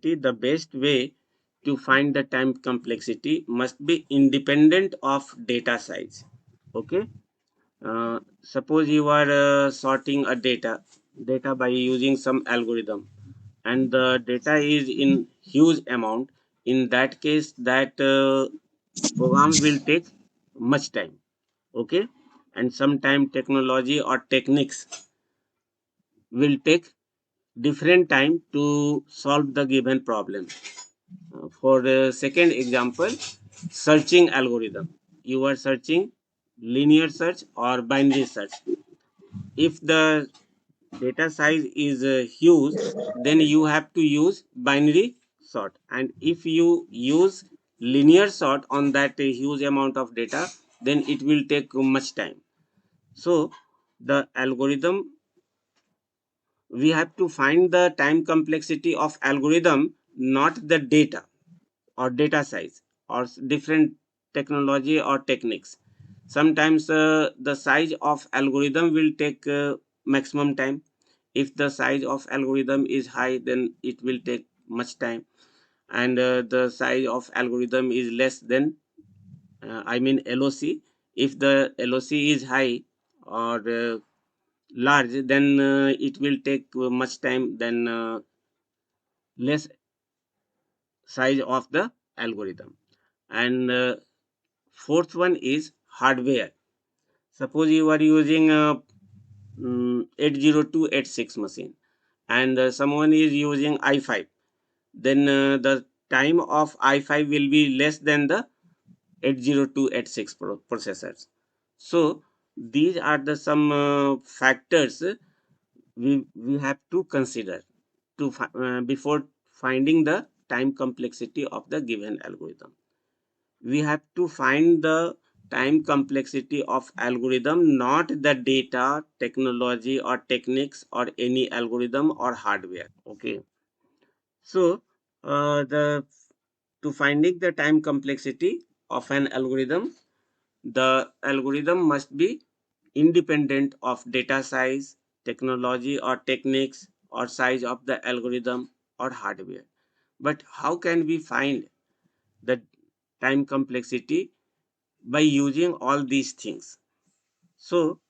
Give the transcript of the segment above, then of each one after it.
The best way to find the time complexity must be independent of data size. Okay. Suppose you are sorting a data by using some algorithm, and the data is in huge amount. In that case, that program will take much time. Okay, and sometime technology or techniques will take different time to solve the given problem. For the second example, searching algorithm. You are searching linear search or binary search. If the data size is huge, then you have to use binary sort. And if you use linear sort on that huge amount of data, then it will take much time. So the algorithm, we have to find the time complexity of algorithm, not the data or data size or different technology or techniques. Sometimes the size of algorithm will take maximum time. If the size of algorithm is high, then it will take much time, and the size of algorithm is less than I mean loc. If the loc is high or large, then it will take much time than less size of the algorithm. And fourth one is hardware. Suppose you are using a 80286 machine, and someone is using i5, then the time of i5 will be less than the 80286 processors. So these are the some factors we have to consider to before finding the time complexity of the given algorithm. We have to find the time complexity of algorithm, not the data, technology or techniques or any algorithm or hardware. Okay. So the to finding the time complexity of an algorithm, the algorithm must be independent of data size, technology or techniques, or size of the algorithm or hardware. But how can we find the time complexity? By using all these things. So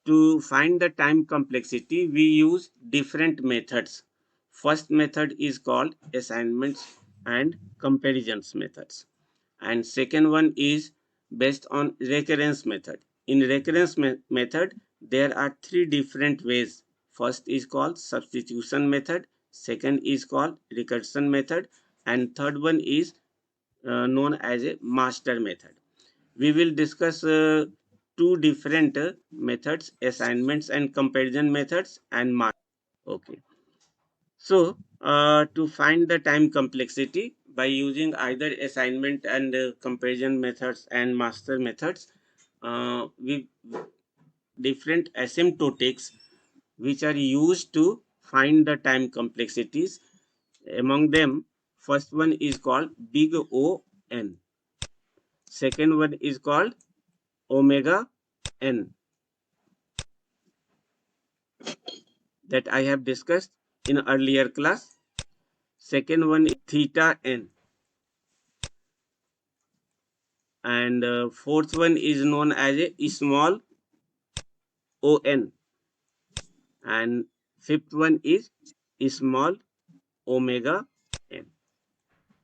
to find the time complexity, we use different methods. First method is called assignments and comparisons methods. And second one is based on recurrence method. In recurrence method, there are three different ways. First is called substitution method, second is called recursion method, and third one is known as a master method. We will discuss two different methods, assignments and comparison methods and mark. Okay. So to find the time complexity by using either assignment and comparison methods and master methods, we different asymptotics which are used to find the time complexities. Among them, first one is called big O n. Second one is called omega n, that I have discussed in earlier class. Second one is theta n, and fourth one is known as a small on, and fifth one is small omega n.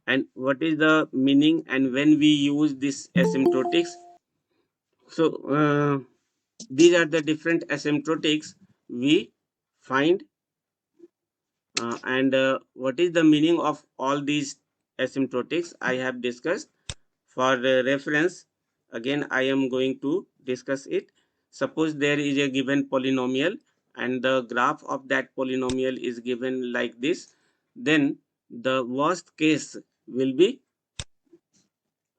And what is the meaning and when we use this asymptotics? So these are the different asymptotics we find, and what is the meaning of all these asymptotics I have discussed. For reference, again I am going to discuss it. Suppose there is a given polynomial and the graph of that polynomial is given like this, then the worst case will be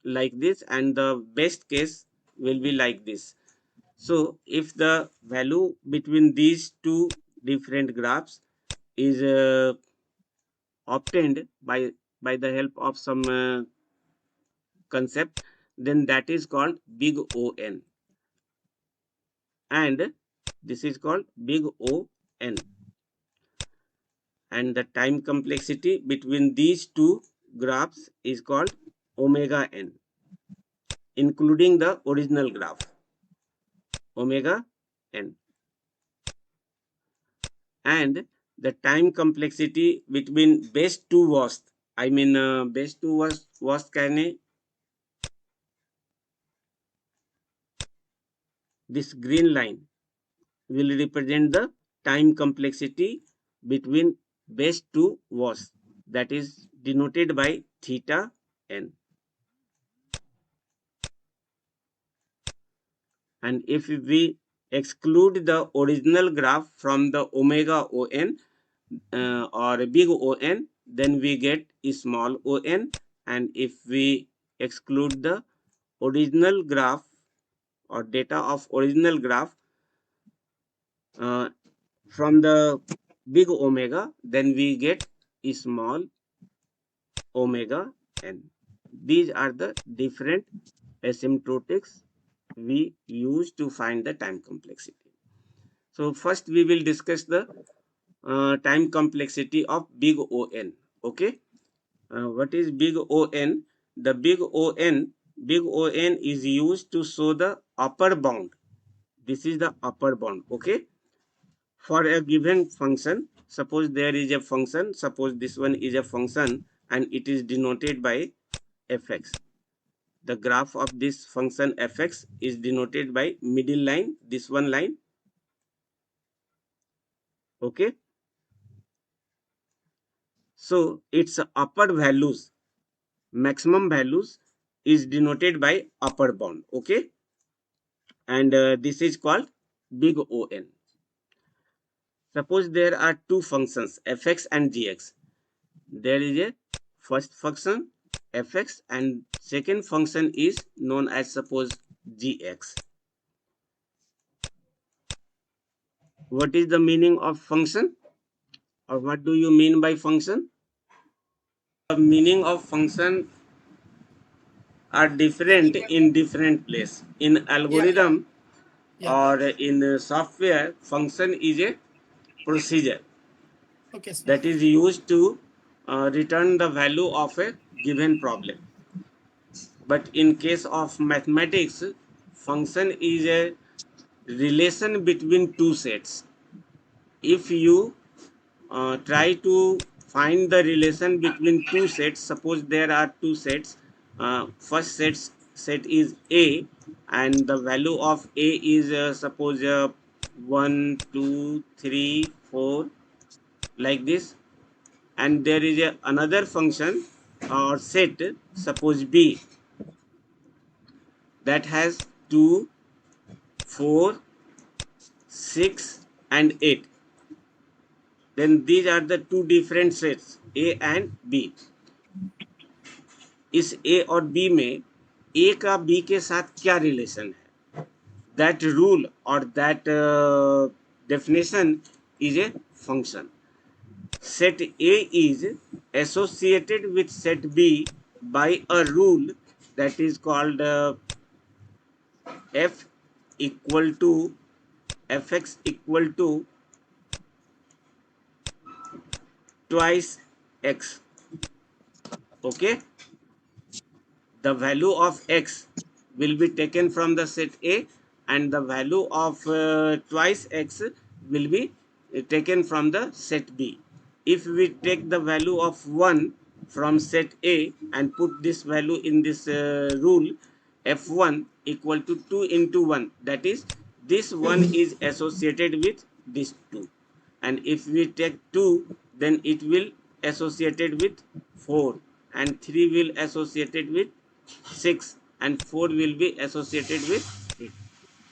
like this and the best case will be like this. So if the value between these two different graphs is obtained by the help of some concept, then that is called big On, and this is called big O n. and the time complexity between these two graphs is called omega n, including the original graph omega n, and the time complexity between base to worst, I mean base to worst कहने this green line will represent the time complexity between base to worst, that is denoted by theta n. And if we exclude the original graph from the omega on or big On, then we get a small on. And if we exclude the original graph or data of original graph from the big omega, then we get a small omega n. These are the different asymptotics we use to find the time complexity. So first we will discuss the time complexity of big On. Okay, what is big On? The big On is used to show the upper bound. This is the upper bound. Okay, for a given function, suppose there is a function, suppose this one is a function and it is denoted by fx. The graph of this function fx is denoted by middle line, this one line. Okay, so its upper values, maximum values, is denoted by upper bound. Okay, and this is called big On. Suppose there are two functions fx and gx. There is a first function fx and second function is known as suppose gx. What is the meaning of function, or what do you mean by function? The meaning of function are different in different place. In algorithm or in software, function is a procedure that is used to return the value of a given problem. But in case of mathematics, function is a relation between two sets. If you try to find the relation between two sets, suppose there are two sets, first set is A and the value of A is suppose 1, 2, 3, 4 like this, and there is another function or set suppose B that has 2, 4, 6 and 8. Then these are the two different sets A and B. इस A और B में A का B के साथ क्या relation है? That rule or that definition is a function. Set A is associated with set B by a rule that is called f equal to fx equal to twice x. Okay, the value of x will be taken from the set A and the value of twice x will be taken from the set B. If we take the value of 1 from set A and put this value in this rule, f1 equal to 2 into 1, that is this 1 is associated with this 2, and if we take 2 then it will associated with 4 and 3 will associated with 6 and 4 will be associated with 8.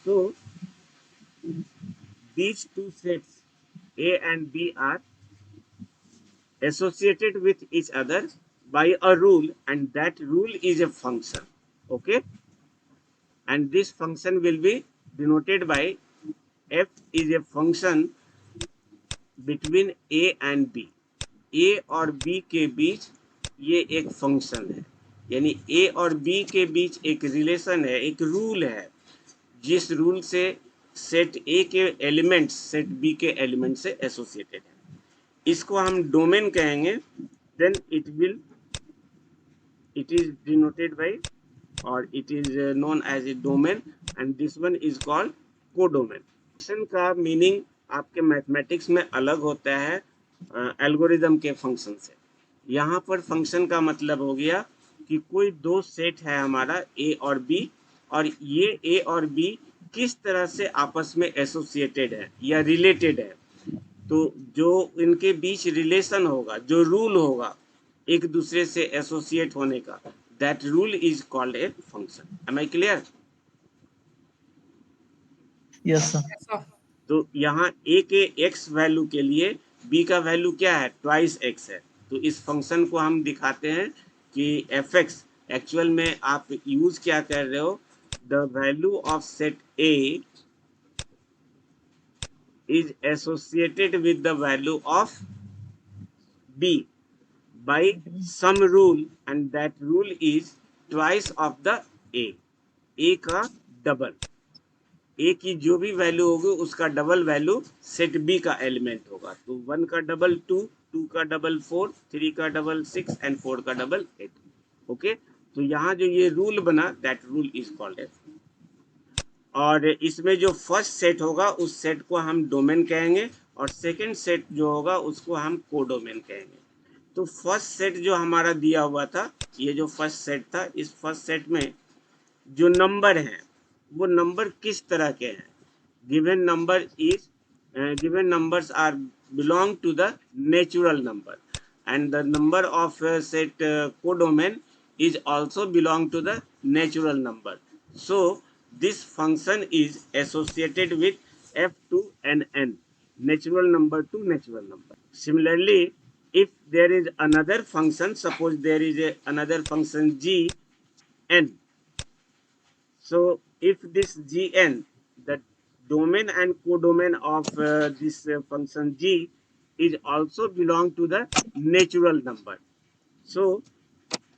So these two sets A and B are associated with each other by a rule, and that rule is a function. Okay, and this function will be denoted by f is a function between A and B. A और B के बीच ये एक function है, यानी A और B के बीच एक relation है, एक रूल है, जिस रूल से सेट A के एलिमेंट्स सेट B के एलिमेंट से एसोसिएटेड है. इसको हम डोमेन कहेंगे, then it is denoted by, or it is known as a domain, and this one is called codomain. Function का मीनिंग आपके मैथमेटिक्स में अलग होता है एल्गोरिदम के फंक्शन से। यहाँ पर फंक्शन का मतलब हो गया कि कोई दो सेट है हमारा ए और बी, और ये ए और बी किस तरह से आपस में एसोसिएटेड है या रिलेटेड है। तो जो इनके बीच रिलेशन होगा, जो रूल होगा एक दूसरे से एसोसिएट होने का, that rule is called a function. Am I clear? Yes sir. Yes, sir. तो यहाँ ए के एक्स वैल्यू के लिए बी का वैल्यू क्या है, ट्वाइस एक्स है। तो इस फंक्शन को हम दिखाते हैं कि एफ एक्स एक्चुअल में आप यूज क्या कर रहे हो, the value of set A is associated with the value of B by some rule, and that rule is twice of the a का डबल, a की जो भी वैल्यू होगी उसका डबल वैल्यू सेट b का एलिमेंट होगा। तो 1 का डबल 2, 2 का डबल 4, 3 का डबल 6 एंड 4 का डबल 8। ओके, तो यहाँ जो ये रूल बना, that rule is called as. और इसमें जो फर्स्ट सेट होगा उस सेट को हम डोमेन कहेंगे, और सेकंड सेट जो होगा उसको हम कोडोमेन कहेंगे। तो फर्स्ट सेट जो हमारा दिया हुआ था, ये जो फर्स्ट सेट था, इस फर्स्ट सेट में जो नंबर हैं वो नंबर किस तरह के हैं। Given number is given numbers are belong to the natural number, and the number of set codomain is also belong to the natural number. So this function is associated with f2 and n, natural number to natural number. Similarly, if there is another function, suppose there is another function gn, so if this gn, the domain and codomain of this function g is also belong to the natural number, so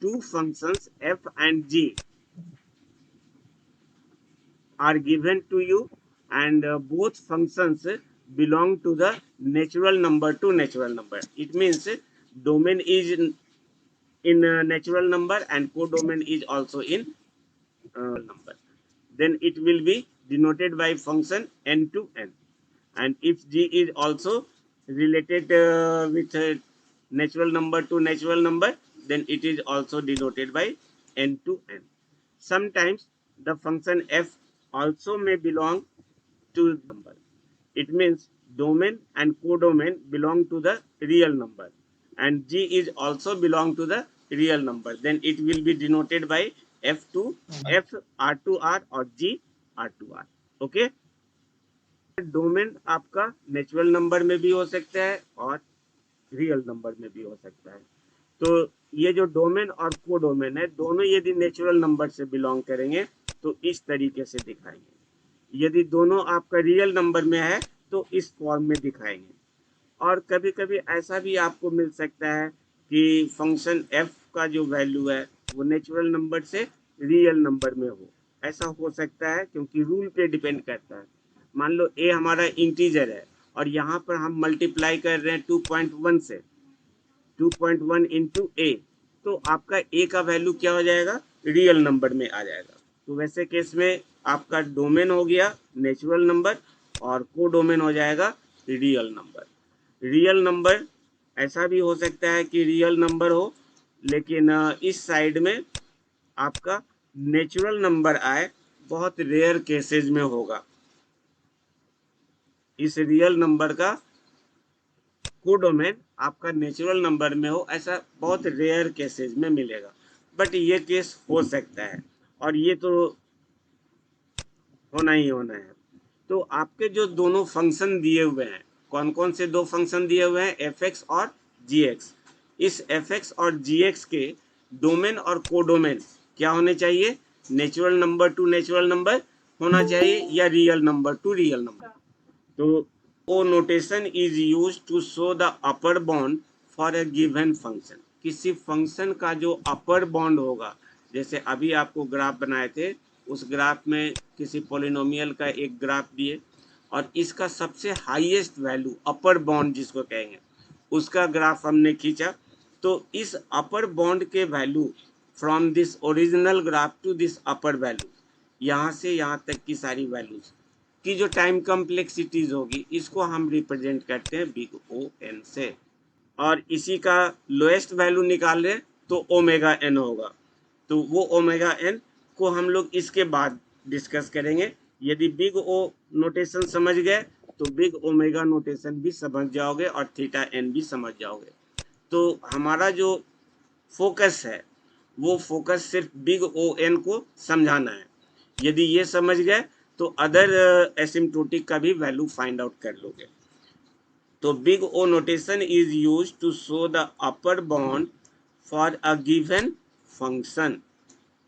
two functions f and g are given to you, and both functions belong to the natural number to natural number. It means domain is in natural number and codomain is also in number. Then it will be denoted by function n to n. And if g is also related with natural number to natural number, then it is also denoted by n to n. Sometimes the function f also may belong to number. It means domain and codomain belong to the real number, and g is also belong to the real number. Then it will be denoted by f2 f r2r or g r2r. Okay. Domain आपका natural number में भी हो सकता है और real number में भी हो सकता है। तो ये जो डोमेन और कोडोमेन है, दोनों यदि नेचुरल नंबर से बिलोंग करेंगे तो इस तरीके से दिखाएंगे। यदि दोनों आपका रियल नंबर में है तो इस फॉर्म में दिखाएंगे। और कभी कभी ऐसा भी आपको मिल सकता है कि फंक्शन f का जो वैल्यू है वो नेचुरल नंबर से रियल नंबर में हो। ऐसा हो सकता है क्योंकि रूल पे डिपेंड करता है। मान लो a हमारा इंटीजर है और यहाँ पर हम मल्टीप्लाई कर रहे हैं 2.1 से, 2.1 इंटू ए, तो आपका a का वैल्यू क्या हो जाएगा, रियल नंबर में आ जाएगा। तो वैसे केस में आपका डोमेन हो गया नेचुरल नंबर और कोडोमेन हो जाएगा रियल नंबर। रियल नंबर ऐसा भी हो सकता है कि रियल नंबर हो लेकिन इस साइड में आपका नेचुरल नंबर आए, बहुत रेयर केसेस में होगा। इस रियल नंबर का कोडोमेन आपका नेचुरल नंबर में हो, ऐसा बहुत रेयर केसेस में मिलेगा, बट ये केस हो सकता है और ये तो होना ही होना है। तो आपके जो दोनों फंक्शन दिए हुए हैं, कौन कौन से दो फंक्शन दिए हुए हैं, एफ एक्स और जी एक्स, इस एफ एक्स और जी एक्स के डोमेन और कोडोमेन क्या होने चाहिए, natural number to natural number होना चाहिए या real number to real number. तो O notation is use to show the upper bound for a given function. किसी फंक्शन का जो अपर बाउंड होगा, जैसे अभी आपको ग्राफ बनाए थे, उस ग्राफ में किसी पॉलिनोमियल का एक ग्राफ दिए और इसका सबसे हाईएस्ट वैल्यू, अपर बाउंड जिसको कहेंगे, उसका ग्राफ हमने खींचा, तो इस अपर बॉन्ड के value from this original graph to this upper value, यहाँ से यहाँ तक की सारी वैल्यूज की जो टाइम कॉम्प्लेक्सिटीज होगी, इसको हम रिप्रेजेंट करते हैं बिग ओ एन से। और इसी का लोएस्ट वैल्यू निकाल रहे तो ओमेगा एन होगा। तो वो ओमेगा एन को हम लोग इसके बाद डिस्कस करेंगे। यदि बिग ओ नोटेशन समझ गए तो बिग ओमेगा नोटेशन भी समझ जाओगे और थीटा एन भी समझ जाओगे। तो हमारा जो फोकस है वो फोकस सिर्फ बिग ओ एन को समझाना है। यदि ये समझ गए तो अदर एसिम्प्टोटिक का भी वैल्यू फाइंड आउट कर लोगे। तो big O notation is use to show the upper bound for a given function.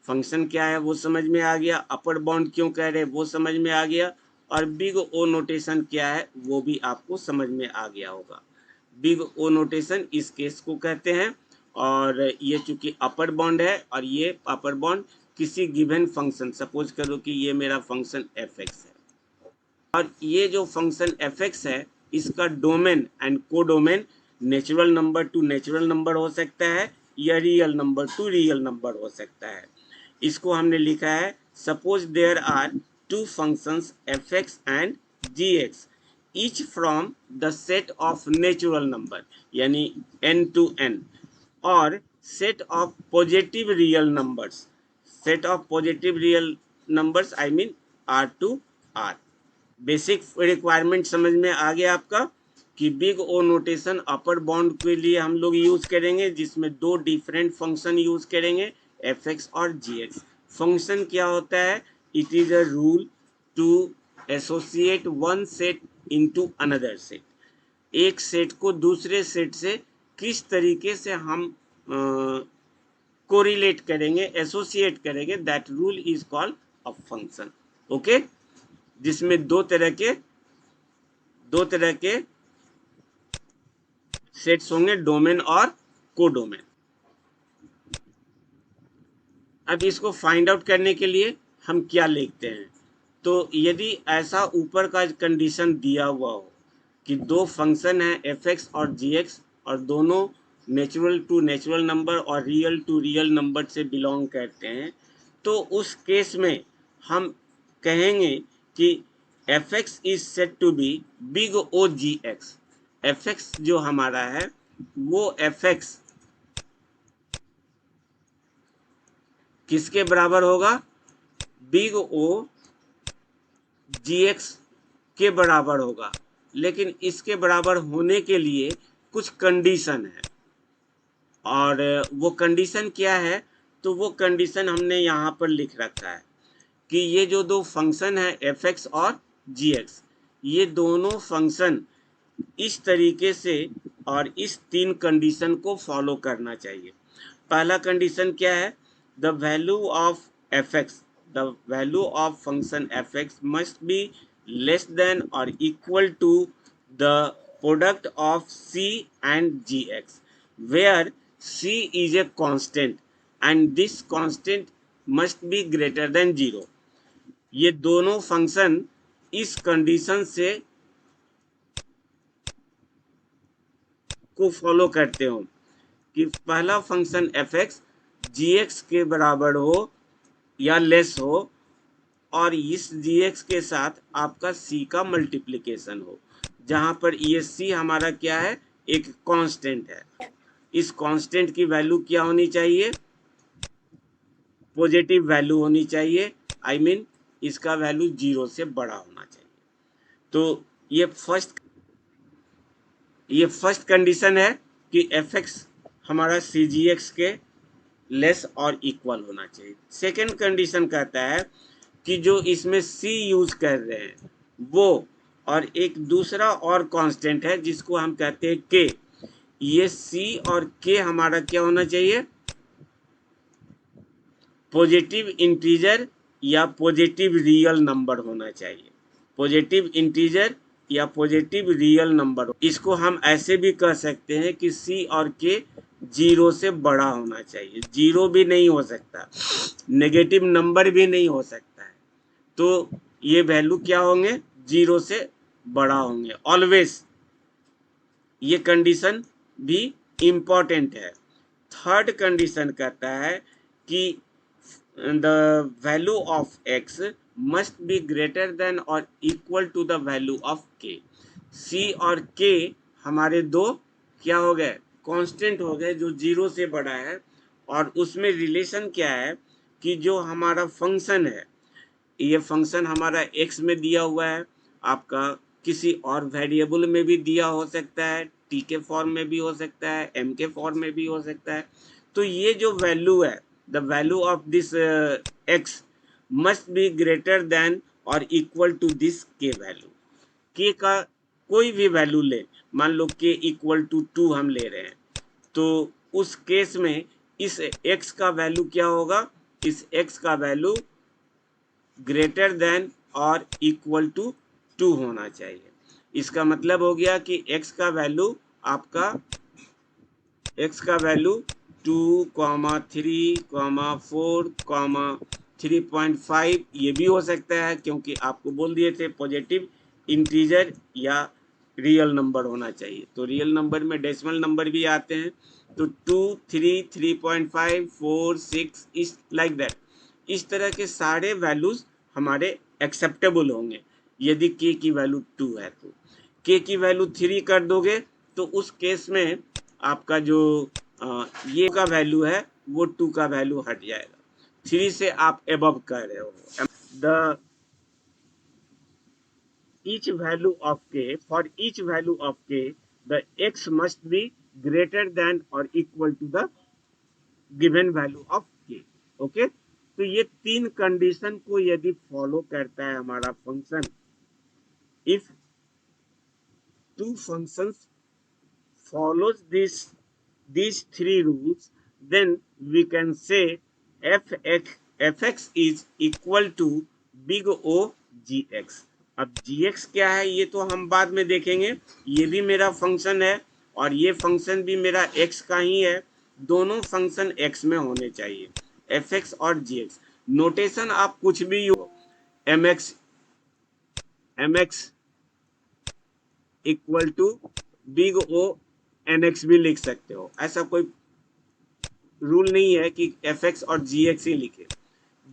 Function क्या है वो समझ में आ गया, अपर बाउंड क्यों कह रहे हैं वो समझ में आ गया, और बिग ओ नोटेशन क्या है वो भी आपको समझ में आ गया होगा। बिग ओ नोटेशन इस केस को कहते हैं, और ये चूंकि अपर बाउंड है और ये अपर बाउंड किसी गिवन फंक्शन, सपोज करो कि ये मेरा फंक्शन एफ एक्स है, और ये जो फंक्शन एफ एक्स है इसका domain and codomain natural number to natural number हो सकता है या real number to real number हो सकता है। इसको हमने लिखा है, suppose there are two functions f x and ji x each from the set of natural number यानी n टू n, और set of positive real numbers, set of positive real numbers I mean r to r। Basic requirement समझ में आ गया आपका कि big O notation upper bound के लिए हम लोग यूज करेंगे, जिसमें दो डिफरेंट फंक्शन यूज करेंगे, एफ एक्स और जी एक्स। फंक्शन क्या होता है? It is a rule to associate one set into another set. एक सेट को दूसरे सेट से किस तरीके से हम कोरिलेट करेंगे, एसोसिएट करेंगे, that rule is called a function. Okay, जिसमें दो तरह के सेट्स होंगे, डोमेन और कोडोमेन। अब इसको फाइंड आउट करने के लिए हम क्या लिखते हैं? तो यदि ऐसा ऊपर का कंडीशन दिया हुआ हो कि दो फंक्शन है एफ एक्स और जी एक्स, और दोनों नेचुरल टू नेचुरल नंबर और रियल टू रियल नंबर से बिलोंग करते हैं, तो उस केस में हम कहेंगे कि f x is set to be big O g x. F x जो हमारा है वो एफ एक्स किसके बराबर होगा? बिग ओ जी एक्स के बराबर होगा। लेकिन इसके बराबर होने के लिए कुछ कंडीशन है, और वो कंडीशन क्या है? तो वो कंडीशन हमने यहाँ पर लिख रखा है कि ये जो दो फंक्शन है एफ एक्स और जी एक्स, ये दोनों फंक्शन इस तरीके से और इस तीन कंडीशन को फॉलो करना चाहिए। पहला कंडीशन क्या है? The value of F X, the value of function F X must be less than और equal to the product of C and ji X, where C is a constant and this constant must be greater than 0। ये दोनों function इस condition से को follow करते हो कि पहला फंक्शन एफ एक्स जी एक्स के बराबर हो या लेस हो, और इस जी एक्स के साथ आपका सी का मल्टीप्लिकेशन हो, जहां पर ये सी हमारा क्या है? एक कांस्टेंट है। इस कांस्टेंट की वैल्यू क्या होनी चाहिए? पॉजिटिव वैल्यू होनी चाहिए, आई मीन इसका वैल्यू 0 से बड़ा होना चाहिए। तो ये फर्स्ट कंडीशन है कि एफ एक्स हमारा सी जी एक्स के लेस और इक्वल होना चाहिए। सेकेंड कंडीशन कहता है कि जो इसमें सी यूज कर रहे हैं वो, और एक दूसरा और कांस्टेंट है जिसको हम कहते हैं के, ये सी और के हमारा क्या होना चाहिए? पॉजिटिव इंटीजर या पॉजिटिव रियल नंबर होना चाहिए। पॉजिटिव इंटीजर या पॉजिटिव रियल नंबर। इसको हम ऐसे भी कह सकते हैं कि सी और के 0 से बड़ा होना चाहिए। 0 भी नहीं हो सकता, नेगेटिव नंबर भी नहीं हो सकता है। तो ये वैल्यू क्या होंगे? 0 से बड़ा होंगे ऑलवेज। ये कंडीशन भी इम्पोर्टेंट है। थर्ड कंडीशन कहता है कि the value of x must be greater than और equal to the value of k। c और k हमारे दो क्या हो गए, कांस्टेंट हो गए जो 0 से बड़ा है। और उसमें रिलेशन क्या है कि जो हमारा फंक्शन है, ये फंक्शन हमारा x में दिया हुआ है, आपका किसी और वेरिएबल में भी दिया हो सकता है, t के फॉर्म में भी हो सकता है, m के फॉर्म में भी हो सकता है। तो ये जो वैल्यू है, the value of this x must be greater than और equal to this k value. k का कोई भी वैल्यू ले, मान लो k इक्वल टू 2 हम ले रहे हैं, तो उस केस में इस x का वैल्यू क्या होगा, इस x का वैल्यू ग्रेटर देन और इक्वल टू 2 होना चाहिए। इसका मतलब हो गया कि x का वैल्यू आपका x का वैल्यू 2, 3, 4, 3.5 ये भी हो सकता है, क्योंकि आपको बोल दिए थे पॉजिटिव इंटीजर या रियल नंबर होना चाहिए। तो रियल नंबर में डेसिमल नंबर भी आते हैं। तो 2, 3, 3.5, 4, 6 इस लाइक दैट, इस तरह के सारे वैल्यूज हमारे एक्सेप्टेबल होंगे। यदि k की वैल्यू 2 है तो k की वैल्यू 3 कर दोगे तो उस केस में आपका जो ये का वैल्यू है वो 2 का वैल्यू हट जाएगा। 3 से आप एबव कर रहे हो। The each value of k, for each value of k, the x must be greater than or equal to the given value of k। Okay, तो ये तीन कंडीशन को यदि फॉलो करता है हमारा function, if two functions follows these three rules, then we can say fx is equal to big O gx। अब gx क्या है ये तो हम बाद में देखेंगे। ये भी मेरा फंक्शन है और ये फंक्शन भी मेरा x का ही है। दोनों फंक्शन x में होने चाहिए, fx और gx। नोटेशन आप कुछ भी हो, mx equal to big O nx भी लिख सकते हो। ऐसा कोई रूल नहीं है कि एफ एक्स और जी एक्स ही लिखे।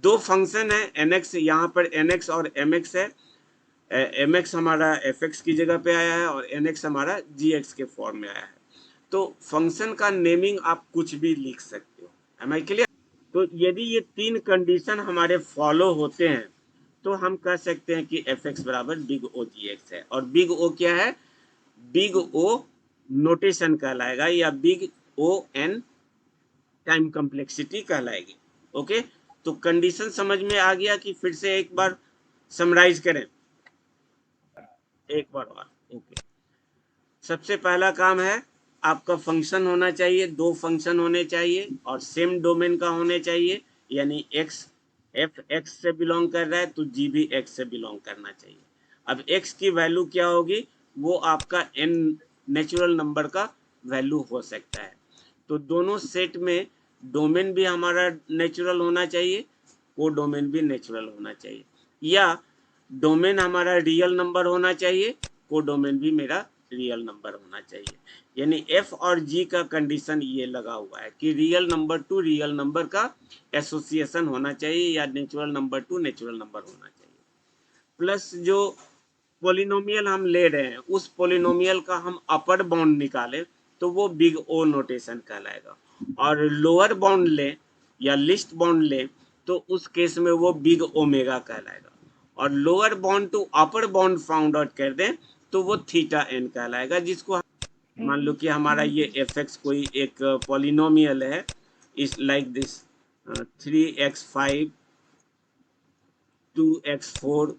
दो फंक्शन है एनएक्स, यहाँ पर एनएक्स और एमएक्स है। एमएक्स हमारा एफ एक्स की जगह पे आया है और एनएक्स हमारा जी एक्स के फॉर्म में आया है। तो फंक्शन का नेमिंग आप कुछ भी लिख सकते हो। Am I clear? तो यदि ये तीन कंडीशन हमारे फॉलो होते हैं तो हम कह सकते हैं कि एफ एक्स बराबर बिग ओ जी एक्स है। और बिग ओ क्या है, बिग ओ नोटेशन कहलाएगा या big O N time complexity कहलाएगी। ओके, तो कंडीशन समझ में आ गया कि फिर से एक बार समराइज करें एक बार और। ओके, सबसे पहला काम है आपका फंक्शन होना चाहिए, दो फंक्शन होने चाहिए और सेम डोमेन का होने चाहिए। यानी एक्स एफ एक्स से बिलोंग कर रहा है तो जी भी एक्स से बिलोंग करना चाहिए। अब एक्स की वैल्यू क्या होगी, वो आपका एन नेचुरल नंबर का वैल्यू हो सकता है। तो दोनों सेट में डोमेन भी हमारा नेचुरल होना चाहिए, को डोमेन भी नेचुरल होना चाहिए, या डोमेन हमारा रियल नंबर होना चाहिए, को डोमेन भी मेरा रियल नंबर होना चाहिए। यानी एफ और जी का कंडीशन ये लगा हुआ है कि real number to real number का एसोसिएशन होना चाहिए या natural number to natural number होना चाहिए। प्लस जो पोलिनोमियल हम ले रहे हैं उस पोलिनोमियल का हम अपर बाउंड निकालें तो वो बिग ओ नोटेशन कहलाएगा। और लोअर बाउंड लें या लिस्ट बाउंड लें तो उस केस में वो बिग ओमेगा कहलाएगा। और lower bound to upper bound found out कर दें तो वो थीटा एन कहलाएगा। जिसको मान लो कि हमारा ये एफ एक्स कोई एक पोलिनोमियल है, इस लाइक दिस 3x5 2x4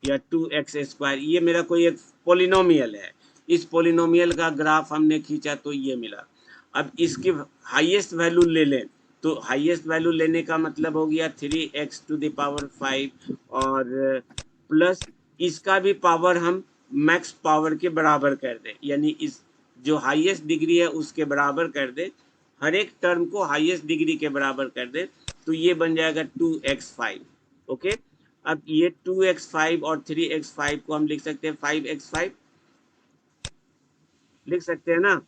या 2x², ये मेरा कोई एक पोलिनोमियल है। इस पोलिनोमियल का ग्राफ हमने खींचा तो ये मिला। अब इसकी हाईएस्ट वैल्यू ले लें तो हाईएस्ट वैल्यू लेने का मतलब हो गया 3x⁵ और प्लस इसका भी पावर हम मैक्स पावर के बराबर कर दें, यानी इस जो हाईएस्ट डिग्री है उसके बराबर कर दें, हर एक टर्म को हाईएस्ट डिग्री के बराबर कर दें तो ये बन जाएगा 2x5। ओके, अब ये 2x5 और 3x5 को हम लिख सकते हैं 5x5, लिख सकते हैं ना।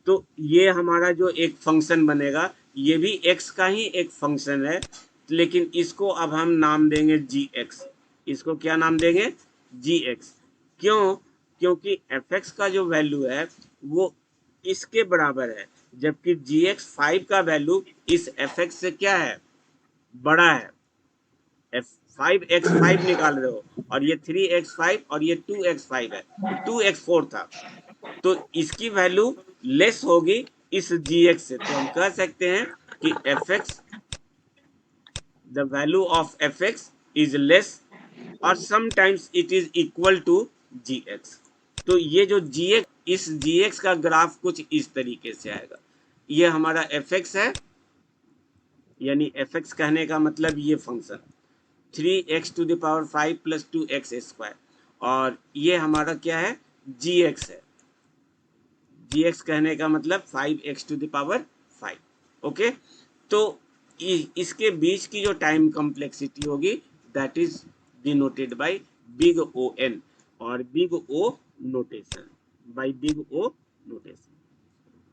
तो ये हमारा जो एक फंक्शन बनेगा, ये भी x का ही एक फंक्शन है, लेकिन इसको अब हम नाम देंगे gx। इसको क्या नाम देंगे? gx। क्यों? क्योंकि fx का जो वैल्यू है वो इसके बराबर है, जबकि gx 5 का वैल्यू इस fx से क्या है? बड़ा है। 5x5 निकाल रहे हो, और ये 3x5 और ये 2x5 है, 2x4 था, तो इसकी वैल्यू लेस होगी इस gx से। तो हम कह सकते हैं कि fx, the value of fx is less और sometimes it is equal to gx। तो ये जो gx, इस gx का ग्राफ कुछ इस तरीके से आएगा। ये हमारा fx है, यानी fx कहने का मतलब ये फंक्शन 3x⁵ प्लस 2x², और ये हमारा क्या है? gx है। gx कहने का मतलब 5x⁵। ओके, तो इसके बीच की जो टाइम कॉम्प्लेक्सिटी होगी that is denoted by big O n और big O notation, by big O notation.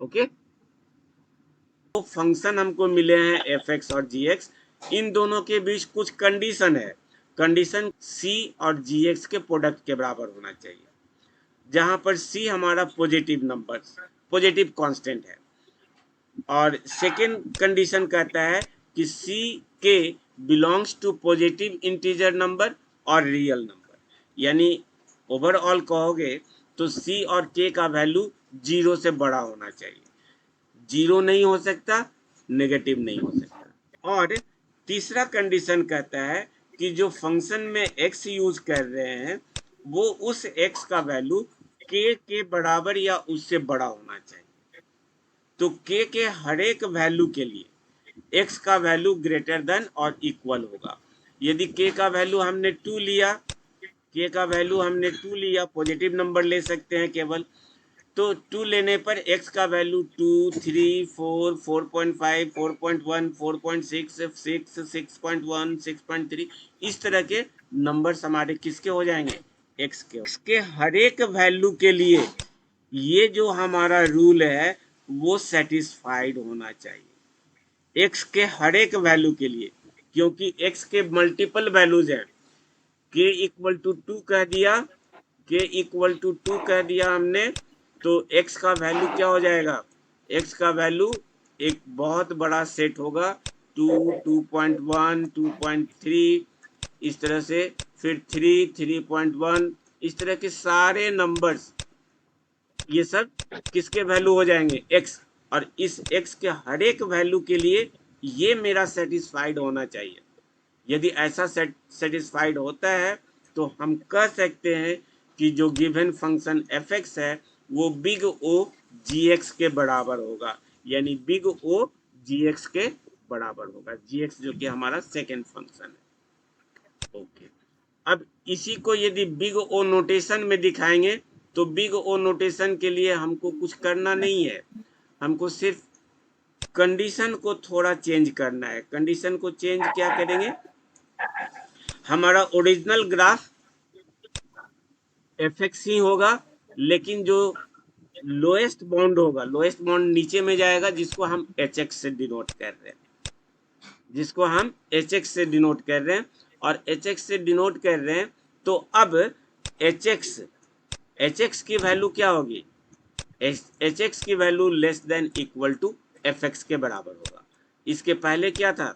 Okay, तो फंक्शन हमको मिले हैं fx और gx, इन दोनों के बीच कुछ कंडीशन है। कंडीशन c और gx के प्रोडक्ट के बराबर होना चाहिए, जहां पर c हमारा पॉजिटिव नंबर, पॉजिटिव कांस्टेंट है, और सेकेंड कंडीशन कहता है कि c के belongs to positive integer number और रियल नंबर। यानी ओवरऑल कहोगे तो c और k का वैल्यू 0 से बड़ा होना चाहिए, 0 नहीं हो सकता, नेगेटिव नहीं हो सकता। और तीसरा कंडीशन कहता है कि जो फंक्शन में x यूज कर रहे हैं वो उस x का वैल्यू k के बराबर या उससे बड़ा होना चाहिए। तो k के हर एक वैल्यू के लिए x का वैल्यू ग्रेटर देन और इक्वल होगा। यदि k का वैल्यू हमने 2 लिया, k का वैल्यू हमने 2 लिया, पॉजिटिव नंबर ले सकते हैं केवल, तो 2 लेने पर x का वैल्यू 2, 3, 4, 4.5, 4.1, 4.6, 6, 6.1, 6.3, इस तरह के नंबर्स हमारे किसके हो जाएंगे? x के। x के हर एक वैल्यू के लिए ये जो हमारा रूल है वो सेटिस्फाइड होना चाहिए, x के हर एक वैल्यू के लिए, क्योंकि x के मल्टीपल वैल्यूज हैं। k इक्वल टू 2 कह दिया, k इक्वल टू 2 कह दिया हमने, तो x का वैल्यू क्या हो जाएगा? x का वैल्यू एक बहुत बड़ा सेट होगा, 2, 2.1, 2.3, इस तरह से, फिर 3, 3.1, इस तरह के सारे नंबर्स, ये सब किसके वैल्यू हो जाएंगे? x। और इस x के हर एक वैल्यू के लिए ये मेरा सेटिस्फाइड होना चाहिए। यदि ऐसा सेटिस्फाइड होता है तो हम कह सकते हैं कि जो गिवन फंक्शन fx है वो बिग O gx के बराबर होगा, यानी बिग O gx के बराबर होगा, gx जो कि हमारा सेकेंड फंक्शन है। ओके, अब इसी को यदि बिग O नोटेशन में दिखाएंगे तो बिग O नोटेशन के लिए हमको कुछ करना नहीं है, हमको सिर्फ कंडीशन को थोड़ा चेंज करना है। कंडीशन को चेंज क्या करेंगे? हमारा ओरिजिनल ग्राफ fx ही होगा, लेकिन जो लोएस्ट बाउंड होगा, लोएस्ट बाउंड नीचे में जाएगा, जिसको हम hx से डिनोट कर रहे हैं, जिसको हम hx से डिनोट कर रहे हैं, और hx से डिनोट कर रहे हैं, तो अब hx की वैल्यू क्या होगी? hx की value less than equal to fx के बराबर होगा। इसके पहले क्या था?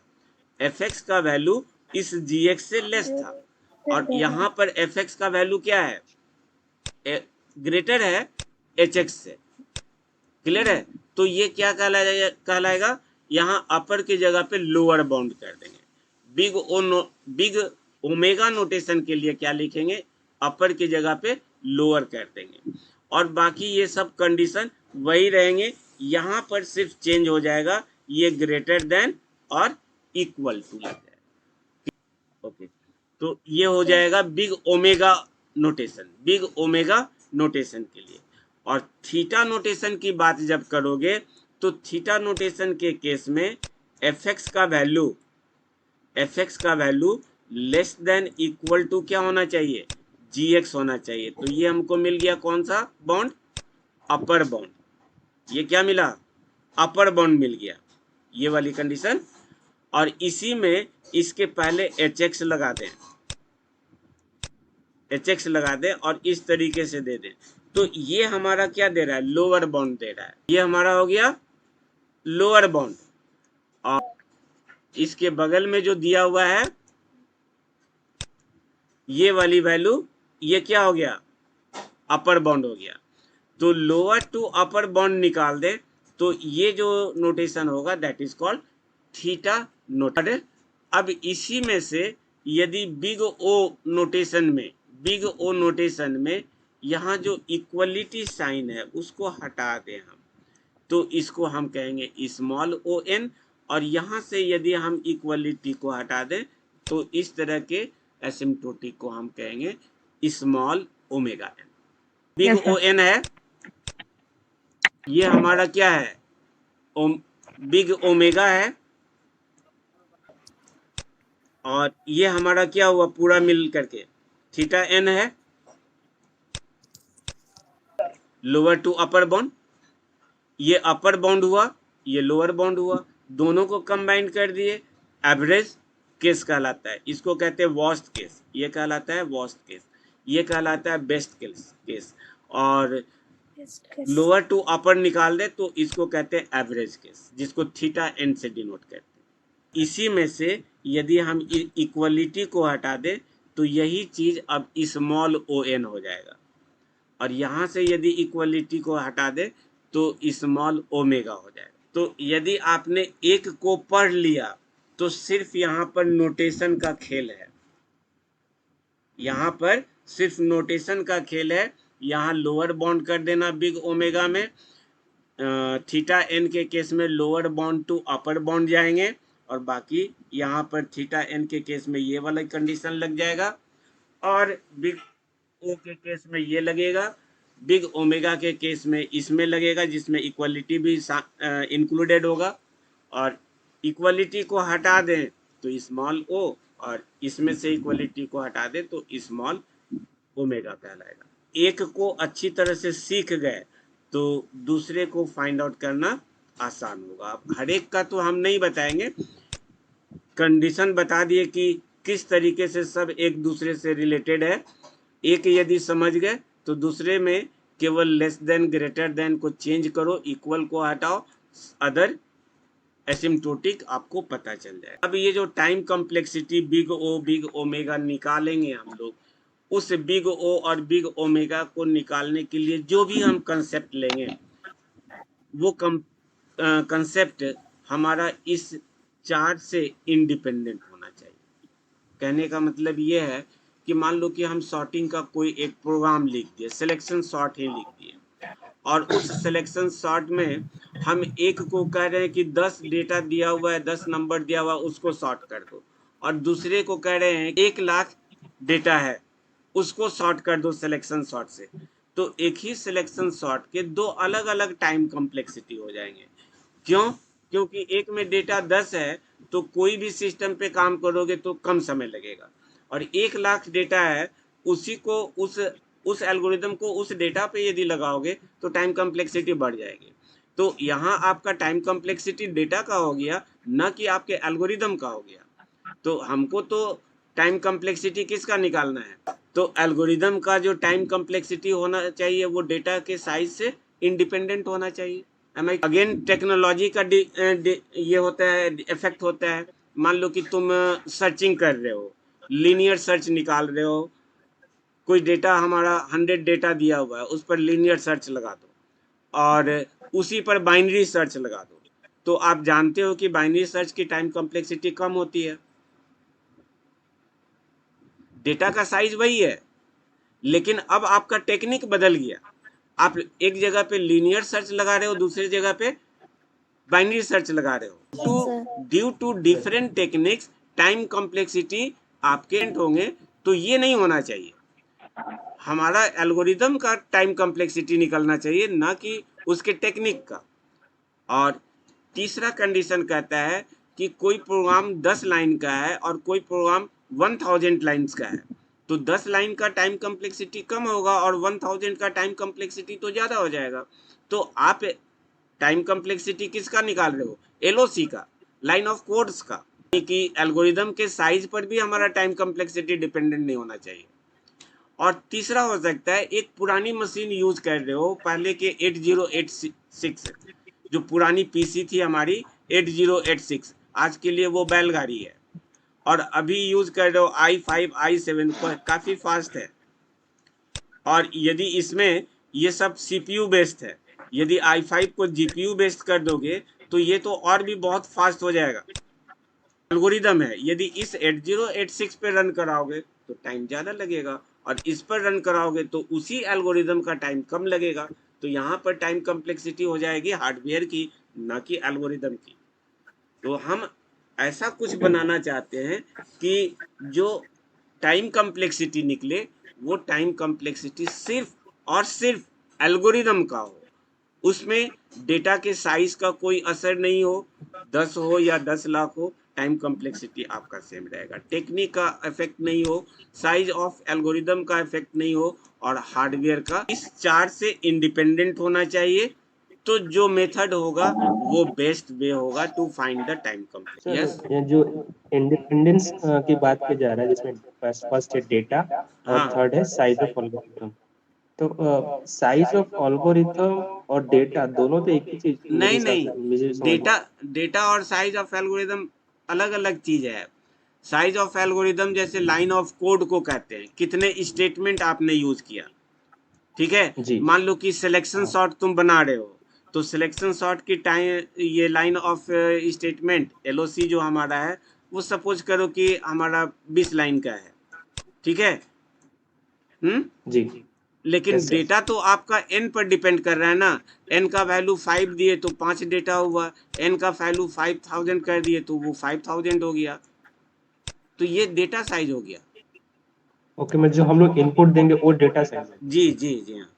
fx का वैल्यू इस gx से लेस था, और यहाँ पर fx का वैल्यू क्या है? ग्रेटर है hx से। क्लियर है? तो ये क्या कहलाएगा? यहाँ अपर की जगह पे लोअर बाउंड कर देंगे। बिग ओमेगा नोटेशन के लिए क्या लिखेंगे? अपर की जगह पे लोअर कर देंगे, और बाकी ये सब कंडीशन वही रहेंगे। यहाँ पर सिर्फ चेंज हो जाएगा, ये ग्रेटर देन और इक्वल टू लग जाएगा। ओके, तो ये हो जाएगा big omega notation, big omega notation के लिए। और थीटा नोटेशन की बात जब करोगे तो थीटा नोटेशन के केस में fx का value less than equal to क्या होना चाहिए? gx होना चाहिए। तो ये हमको मिल गया कौन सा बाउंड? Upper bound. ये क्या मिला, अपर बाउंड मिल गया, ये वाली कंडीशन। और इसी में इसके पहले HX लगा दें, HX लगा दें और इस तरीके से दे दें, तो ये हमारा क्या दे रहा है, लोअर बाउंड दे रहा है। ये हमारा हो गया लोअर बाउंड। और इसके बगल में जो दिया हुआ है ये वाली वैल्यू, ये क्या हो गया, अपर बाउंड हो गया। तो लोअर टू अपर बाउंड निकाल दे तो ये जो नोटेशन होगा that is called theta note. अब इसी में से यदि बिग ओ नोटेशन में यहाँ जो इक्वलिटी साइन है उसको हटा दें हम, तो इसको हम कहेंगे स्मॉल ओ एन। और यहाँ से यदि हम इक्वलिटी को हटा दें तो इस तरह के एसिम्प्टोटिक को हम कहेंगे small omega n. Big O n है, ये हमारा क्या है, बिग ओमेगा है, और ये हमारा क्या हुआ पूरा मिल करके थीटा एन है, लोअर टू अपर बाउंड। ये अपर बाउंड हुआ, ये लोअर बाउंड हुआ, दोनों को कंबाइन कर दिए, एवरेज केस कहलाता है। इसको कहते हैं वर्स्ट केस, ये कहलाता है वर्स्ट केस, ये कहलाता है बेस्ट केस। और लोअर टू अपर निकाल दे तो इसको कहते हैं एवरेज केस, जिसको थीटा एन से डिनोट करते हैं। इसी में से यदि हम इक्वलिटी को हटा दें तो यही चीज अब स्मॉल ओ एन हो जाएगा, और यहाँ से यदि इक्वलिटी को हटा दे तो स्मॉल ओमेगा हो जाएगा। तो यदि आपने एक को पढ़ लिया तो सिर्फ यहाँ पर नोटेशन का खेल है, यहाँ पर सिर्फ नोटेशन का खेल है। यहाँ लोअर बाउंड कर देना बिग ओमेगा में, थीटा एन के केस में lower bound to upper bound जाएंगे, और बाकी यहाँ पर थीटा एन के केस में ये वाला कंडीशन लग जाएगा, और बिग ओ के केस में ये लगेगा, बिग ओमेगा के केस में इसमें लगेगा जिसमें इक्वलिटी भी इंक्लूडेड होगा। और इक्वलिटी को हटा दें तो स्मॉल ओ, और इसमें से इक्वलिटी को हटा दें तो स्मॉल ओमेगा कहलाएगा। एक को अच्छी तरह से सीख गए तो दूसरे को फाइंड आउट करना आसान होगा। अब हर एक का तो हम नहीं बताएंगे, कंडीशन बता दिए कि किस तरीके से सब एक दूसरे से रिलेटेड है। एक यदि समझ गए तो दूसरे में केवल लेस देन ग्रेटर देन को चेंज करो, इक्वल को हटाओ, अदर एसिम्प्टोटिक आपको पता चल जाए। अब ये जो time complexity big O big omega निकालेंगे हम लोग, उस बिग ओ और बिग ओमेगा को निकालने के लिए जो भी हम कंसेप्ट लेंगे वो कंसेप्ट हमारा इस चार्ट से इंडिपेंडेंट होना चाहिए। कहने का मतलब ये है कि मान लो कि हम सॉर्टिंग का कोई एक प्रोग्राम लिख दिए, सिलेक्शन सॉर्ट ही लिख दिए, और उस सिलेक्शन सॉर्ट में हम एक को कह रहे हैं कि 10 डेटा दिया हुआ है, 10 नंबर दिया हुआ है, उसको सॉर्ट कर दो, और दूसरे को कह रहे हैं 1 लाख डेटा है, उसको सॉर्ट कर दो सिलेक्शन सॉर्ट से। तो एक ही सिलेक्शन सॉर्ट के दो अलग अलग टाइम कॉम्प्लेक्सिटी हो जाएंगे। क्यों? क्योंकि एक में डेटा 10 है तो कोई भी सिस्टम पे काम करोगे तो कम समय लगेगा, और 1 लाख डेटा है उसी को उस एल्गोरिदम को उस डेटा पे यदि लगाओगे तो टाइम कॉम्प्लेक्सिटी बढ़ जाएगी। तो यहाँ आपका टाइम कॉम्प्लेक्सिटी डेटा का हो गया, न कि आपके एल्गोरिदम का हो गया। तो हमको तो टाइम कॉम्प्लेक्सिटी किसका निकालना है, तो एल्गोरिदम का जो टाइम कॉम्प्लेक्सिटी होना चाहिए वो डेटा के साइज से इंडिपेंडेंट होना चाहिए। अगेन टेक्नोलॉजी का ये होता है, इफेक्ट होता है। मान लो कि तुम सर्चिंग कर रहे हो, लीनियर सर्च निकाल रहे हो, कोई डेटा हमारा 100 डेटा दिया हुआ है, उस पर लीनियर सर्च लगा दो और उसी पर बाइनरी सर्च लगा दो, तो आप जानते हो कि बाइनरी सर्च की टाइम कॉम्प्लेक्सिटी कम होती है। डेटा का साइज वही है, लेकिन अब आपका टेक्निक बदल गया। आप एक जगह पे लीनियर सर्च लगा रहे हो, दूसरी जगह पे बाइनरी सर्च लगा रहे हो, तो due to different techniques time complexity आपके होंगे। तो ये नहीं होना चाहिए, हमारा एल्गोरिदम का टाइम कॉम्प्लेक्सिटी निकलना चाहिए, ना कि उसके टेक्निक का। और तीसरा कंडीशन कहता है कि कोई प्रोग्राम 10 लाइन का है और कोई प्रोग्राम 1000 लाइन्स का है, तो 10 लाइन का टाइम कॉम्प्लेक्सिटी कम होगा और 1000 का टाइम कॉम्प्लेक्सिटी तो ज़्यादा हो जाएगा। तो आप टाइम कम्प्लेक्सिटी किसका निकाल रहे हो? एलओसी का, लाइन ऑफ कोड्स का, कि एल्गोरिदम के साइज पर भी हमारा टाइम कम्प्लेक्सिटी डिपेंडेंट नहीं होना चाहिए। और तीसरा हो सकता है एक पुरानी मशीन यूज कर रहे हो, पहले के 8086, जो पुरानी पीसी थी हमारी 8086, आज के लिए वो बैलगाड़ी है, और अभी यूज कर रहे हो i5 i7, काफी फास्ट है। और यदि इसमें ये सब सीपीयू बेस्ड है, यदि i5 को जीपीयू बेस्ड कर दोगे तो ये तो और भी बहुत फास्ट हो जाएगा। एल्गोरिदम है, यदि इस 8086 पे रन कराओगे तो टाइम ज़्यादा लगेगा, और इस पर रन कराओगे तो उसी एल्गोरिदम का टाइम कम लगेगा। तो यहाँ पर टाइम कम्प्लेक्सिटी हो जाएगी हार्डवेयर की, ना कि एल्गोरिदम की। तो हम ऐसा कुछ बनाना चाहते हैं कि जो टाइम कम्प्लेक्सिटी निकले, वो टाइम कम्प्लेक्सिटी सिर्फ और सिर्फ एल्गोरिदम का हो, उसमें डेटा के साइज का कोई असर नहीं हो, 10 हो या 10 लाख हो, टाइम कम्प्लेक्सिटी आपका सेम रहेगा। टेक्निक का इफेक्ट नहीं हो, साइज ऑफ एल्गोरिदम का इफेक्ट नहीं हो, और हार्डवेयर का, इस चार से इंडिपेंडेंट होना चाहिए। तो जो मेथड होगा वो बेस्ट वे होगा to find the time complexity. Sir yes. ये जो इंडिपेंडेंस की बात की जा रहा है, जिसमें फर्स्ट है डेटा और हाँ, थर्ड है साइज ऑफ एल्गोरिथम। तो साइज ऑफ एल्गोरिथम और डेटा दोनों तो एक ही चीज मेरे नहीं हिसाब से, मुझे नहीं, समझ में। डेटा और साइज ऑफ एल्गोरिदम अलग अलग चीज है। साइज ऑफ एल्गोरिदम जैसे लाइन ऑफ कोड को कहते हैं, कितने स्टेटमेंट आपने यूज किया। ठीक है, जी। मान लो कि सिलेक्शन हाँ। सॉर्ट तुम बना रहे हो, तो सिलेक्शन सॉर्ट की टाइम, ये लाइन ऑफ स्टेटमेंट एलओसी जो हमारा है, वो सपोज करो कि हमारा 20 लाइन का है। ठीक है। हम्म। जी। लेकिन यस सर। डेटा तो आपका एन पर डिपेंड कर रहा है ना। एन का वैल्यू 5 दिए तो 5 डेटा हुआ, एन का वैल्यू 5000 कर दिए तो वो 5000 हो गया। तो ये डेटा साइज हो गया। ओके, मैं जो हम लोग इनपुट देंगे वो डेटा साइज है। जी जी जी हाँ,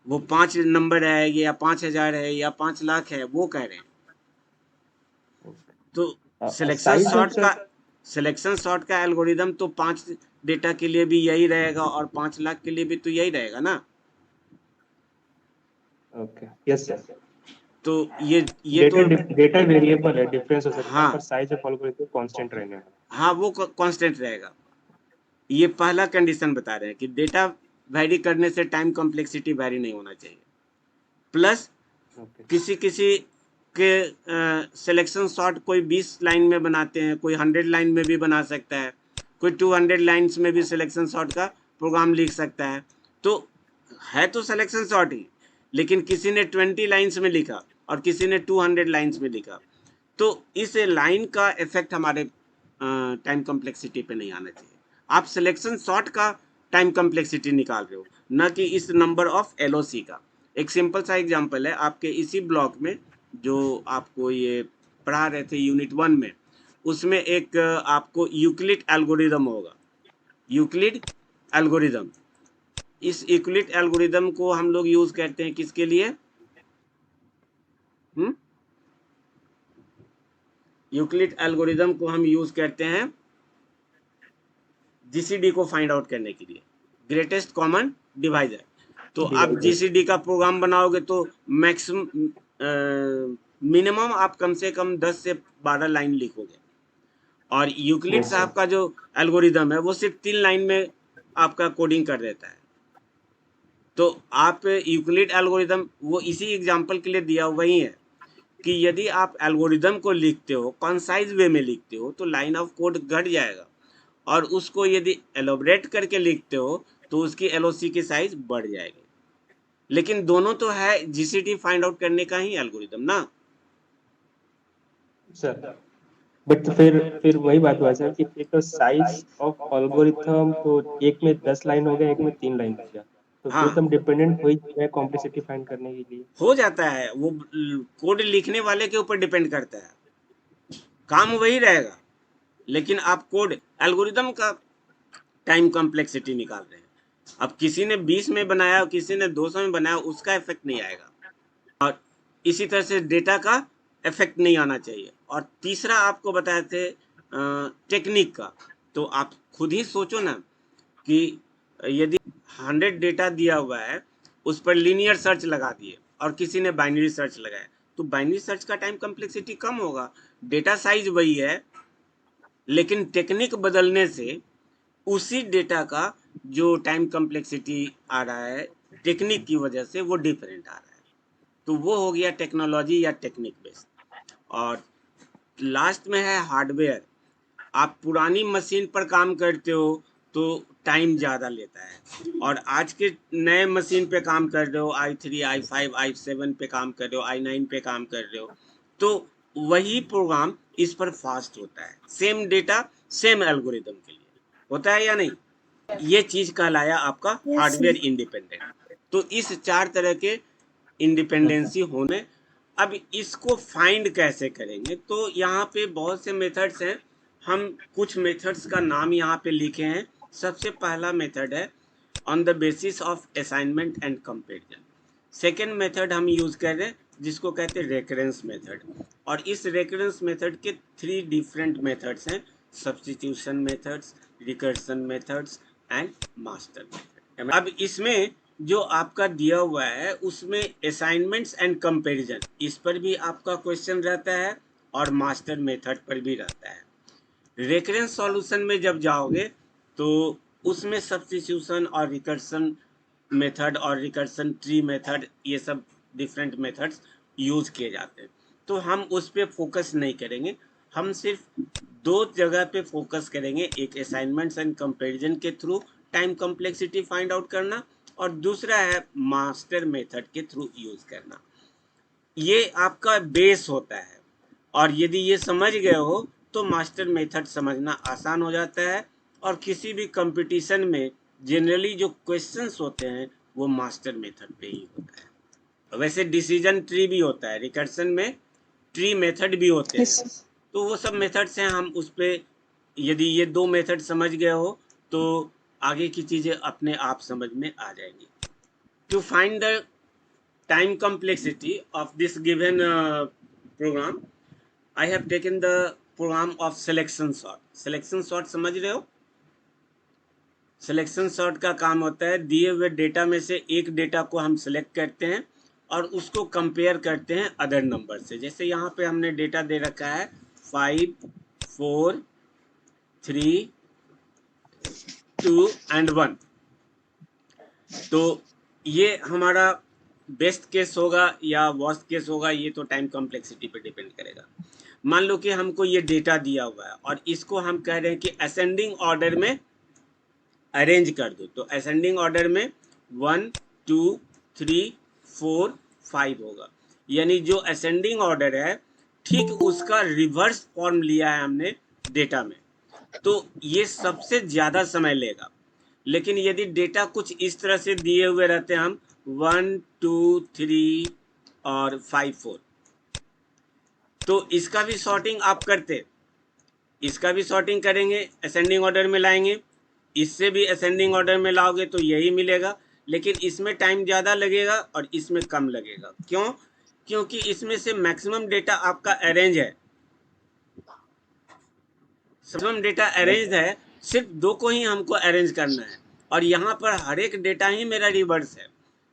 वो 5 नंबर है या 5000 है या 5 लाख है, वो कह रहे हैं। तो सिलेक्शन साइज ऑफ सॉर्ट का, सर। सिलेक्शन सॉर्ट का एल्गोरिदम तो 5 डेटा के लिए भी यही रहेगा, और 5 लाख के लिए भी तो यही रहेगा ना। ओके। Yes sir. तो ये डेटा तो, डेटा वेरिएबल है, डिफरेंस हो सकता है, हाँ पर साइज ऑफ एल्गोरिथम कांस्टेंट रहने वाला हाँ, वो कांस्टेंट रहेगा। ये पहला कंडीशन बता रहे हैं कि डेटा वैरी करने से टाइम कॉम्प्लेक्सिटी वैरी नहीं होना चाहिए। प्लस है। ओके। किसी किसी के सिलेक्शन सॉर्ट कोई 20 लाइन में बनाते हैं, कोई 100 लाइन में भी बना सकता है, कोई 200 लाइन्स में भी सिलेक्शन सॉर्ट का प्रोग्राम लिख सकता है। तो है तो सिलेक्शन सॉर्ट ही, लेकिन किसी ने 20 लाइन्स में लिखा और किसी ने 200 लाइन्स में लिखा, तो इस लाइन का इफेक्ट हमारे टाइम कॉम्प्लेक्सिटी पे नहीं आना चाहिए। आप सिलेक्शन सॉर्ट का टाइम कॉम्प्लेक्सिटी निकाल रहे हो, न कि इस नंबर ऑफ एलओसी का। एक सिंपल सा एग्जांपल है, आपके इसी ब्लॉक में जो आपको ये पढ़ा रहे थे यूनिट 1 में, उसमें एक आपको यूक्लिड एल्गोरिदम होगा। यूक्लिड एल्गोरिदम, इस यूक्लिड एल्गोरिदम को हम लोग यूज करते हैं किसके लिए? यूक्लिड एल्गोरिदम को हम यूज करते हैं जीसीडी को फाइंड आउट करने के लिए, ग्रेटेस्ट कॉमन डिवाइजर। तो आप डिवाइजर। जीसीडी का प्रोग्राम बनाओगे तो मैक्सिमम मिनिमम आप कम से कम 10 से 12 लाइन लिखोगे, और यूक्लिड यस साहब सर। का जो एल्गोरिदम है वो सिर्फ 3 लाइन में आपका कोडिंग कर देता है। तो आप यूक्लिड एल्गोरिदम वो इसी एग्जांपल के लिए दिया हुआ ही है कि यदि आप एल्गोरिदम को लिखते हो, कंसाइज वे में लिखते हो, तो लाइन ऑफ कोड घट जाएगा, और उसको यदि एलोबरेट करके लिखते हो तो उसकी एलओसी की साइज बढ़ जाएगी। लेकिन दोनों तो है जीसीडी फाइंड आउट करने का ही एल्गोरिदम ना। सर बट फिर वही बात हुआ सर कि फिर तो साइज ऑफ एल्गोरिथम तो एक में 10 लाइन हो गया, एक में 3 लाइन हो गया, तो फिर हाँ, तो हम डिपेंडेंट हो ही गए कॉम्प्लेक्सिटी फाइंड करने के लिए। हो जाता है, वो कोड लिखने वाले के ऊपर डिपेंड करता है, काम वही रहेगा, लेकिन आप कोड एल्गोरिदम का टाइम कॉम्प्लेक्सिटी निकाल रहे हैं। अब किसी ने 20 में बनाया, किसी ने 200 में बनाया, उसका इफेक्ट नहीं आएगा। और इसी तरह से डेटा का इफेक्ट नहीं आना चाहिए। और तीसरा आपको बताए थे टेक्निक का, तो आप खुद ही सोचो ना कि यदि 100 डेटा दिया हुआ है, उस पर लीनियर सर्च लगा दिए, और किसी ने बाइनरी सर्च लगाया, तो बाइनरी सर्च का टाइम कम्प्लेक्सिटी कम होगा। डेटा साइज वही है, लेकिन टेक्निक बदलने से उसी डेटा का जो टाइम कम्प्लेक्सिटी आ रहा है टेक्निक की वजह से वो डिफरेंट आ रहा है। तो वो हो गया टेक्नोलॉजी या टेक्निक बेस्ड। और लास्ट में है हार्डवेयर। आप पुरानी मशीन पर काम करते हो तो टाइम ज़्यादा लेता है, और आज के नए मशीन पे काम कर रहे हो, i3 i5 i7 पे काम कर रहे हो, i9 पे काम कर रहे हो, तो वही प्रोग्राम इस पर फास्ट होता है। सेम डेटा सेम एल्गोरिदम के लिए होता है या नहीं? ये चीज़ कहलाया आपका हार्डवेयर इंडिपेंडेंट। तो इस 4 तरह के अच्छा। इंडिपेंडेंसी होने। अब इसको फाइंड कैसे करेंगे? तो यहाँ पे बहुत से मेथड्स हैं, हम कुछ मेथड्स का नाम यहाँ पे लिखे हैं। सबसे पहला मेथड है on the basis of assignment and comparison. Second method हम यूज़ कर रहे हैं जिसको कहते हैं रेकरेंस मेथड। और इस रेकरेंस मेथड के 3 डिफरेंट मेथड्स हैं: substitution methods, recursion methods and master method. अब इसमें जो आपका दिया हुआ है उसमें असाइनमेंट्स एंड कंपैरिजन, इस पर भी आपका क्वेश्चन रहता है और मास्टर मेथड पर भी रहता है। रेकरेंस सॉल्यूशन में जब जाओगे तो उसमें सब्स्टिट्यूशन और रिकर्सन मेथड और रिकर्सन ट्री मेथड, ये सब डिफरेंट मेथड्स यूज किए जाते हैं। तो हम उस पर फोकस नहीं करेंगे, हम सिर्फ 2 जगह पे फोकस करेंगे। एक असाइनमेंट्स एंड कंपैरिजन के through time complexity find out करना, और दूसरा है मास्टर मेथड के थ्रू यूज करना। ये आपका बेस होता है, और यदि ये समझ गए हो तो मास्टर मेथड समझना आसान हो जाता है। और किसी भी कंपटीशन में जनरली जो क्वेश्चंस होते हैं वो मास्टर मेथड पे ही होता है। वैसे डिसीजन ट्री भी होता है, रिकर्सन में ट्री मेथड भी होते हैं। तो वो सब मेथड्स हैं, हम उस पर यदि ये 2 मेथड समझ गए हो तो आगे की चीज़ें अपने आप समझ में आ जाएंगी। To find the time complexity of this given program, I have taken the program of selection sort. Selection sort समझ रहे हो? सिलेक्शन सॉर्ट का काम होता है दिए हुए डेटा में से एक डेटा को हम सिलेक्ट करते हैं और उसको कंपेयर करते हैं अदर नंबर से। जैसे यहाँ पे हमने डेटा दे रखा है 5, 4, 3, 2 एंड 1। तो ये हमारा बेस्ट केस होगा या वर्स्ट केस होगा, ये तो टाइम कॉम्प्लेक्सिटी पे डिपेंड करेगा। मान लो कि हमको ये डेटा दिया हुआ है और इसको हम कह रहे हैं कि असेंडिंग ऑर्डर में अरेंज कर दो। तो असेंडिंग ऑर्डर में 1, 2, 3, 4, 5 होगा। यानी जो असेंडिंग ऑर्डर है ठीक उसका रिवर्स फॉर्म लिया है हमने डेटा में, तो ये सबसे ज़्यादा समय लेगा। लेकिन यदि डेटा कुछ इस तरह से दिए हुए रहते हैं, हम 1, 2, 3 और 5, 4, तो इसका भी सॉर्टिंग आप करते, इसका भी सॉर्टिंग करेंगे, असेंडिंग ऑर्डर में लाएंगे, इससे भी असेंडिंग ऑर्डर में लाओगे तो यही मिलेगा। लेकिन इसमें टाइम ज़्यादा लगेगा और इसमें कम लगेगा। क्यों? क्योंकि इसमें से मैक्सिमम डेटा आपका अरेंज है, मैक्सिमम डेटा अरेंज है, सिर्फ 2 को ही हमको अरेंज करना है, और यहाँ पर हर एक डेटा ही मेरा रिवर्स है।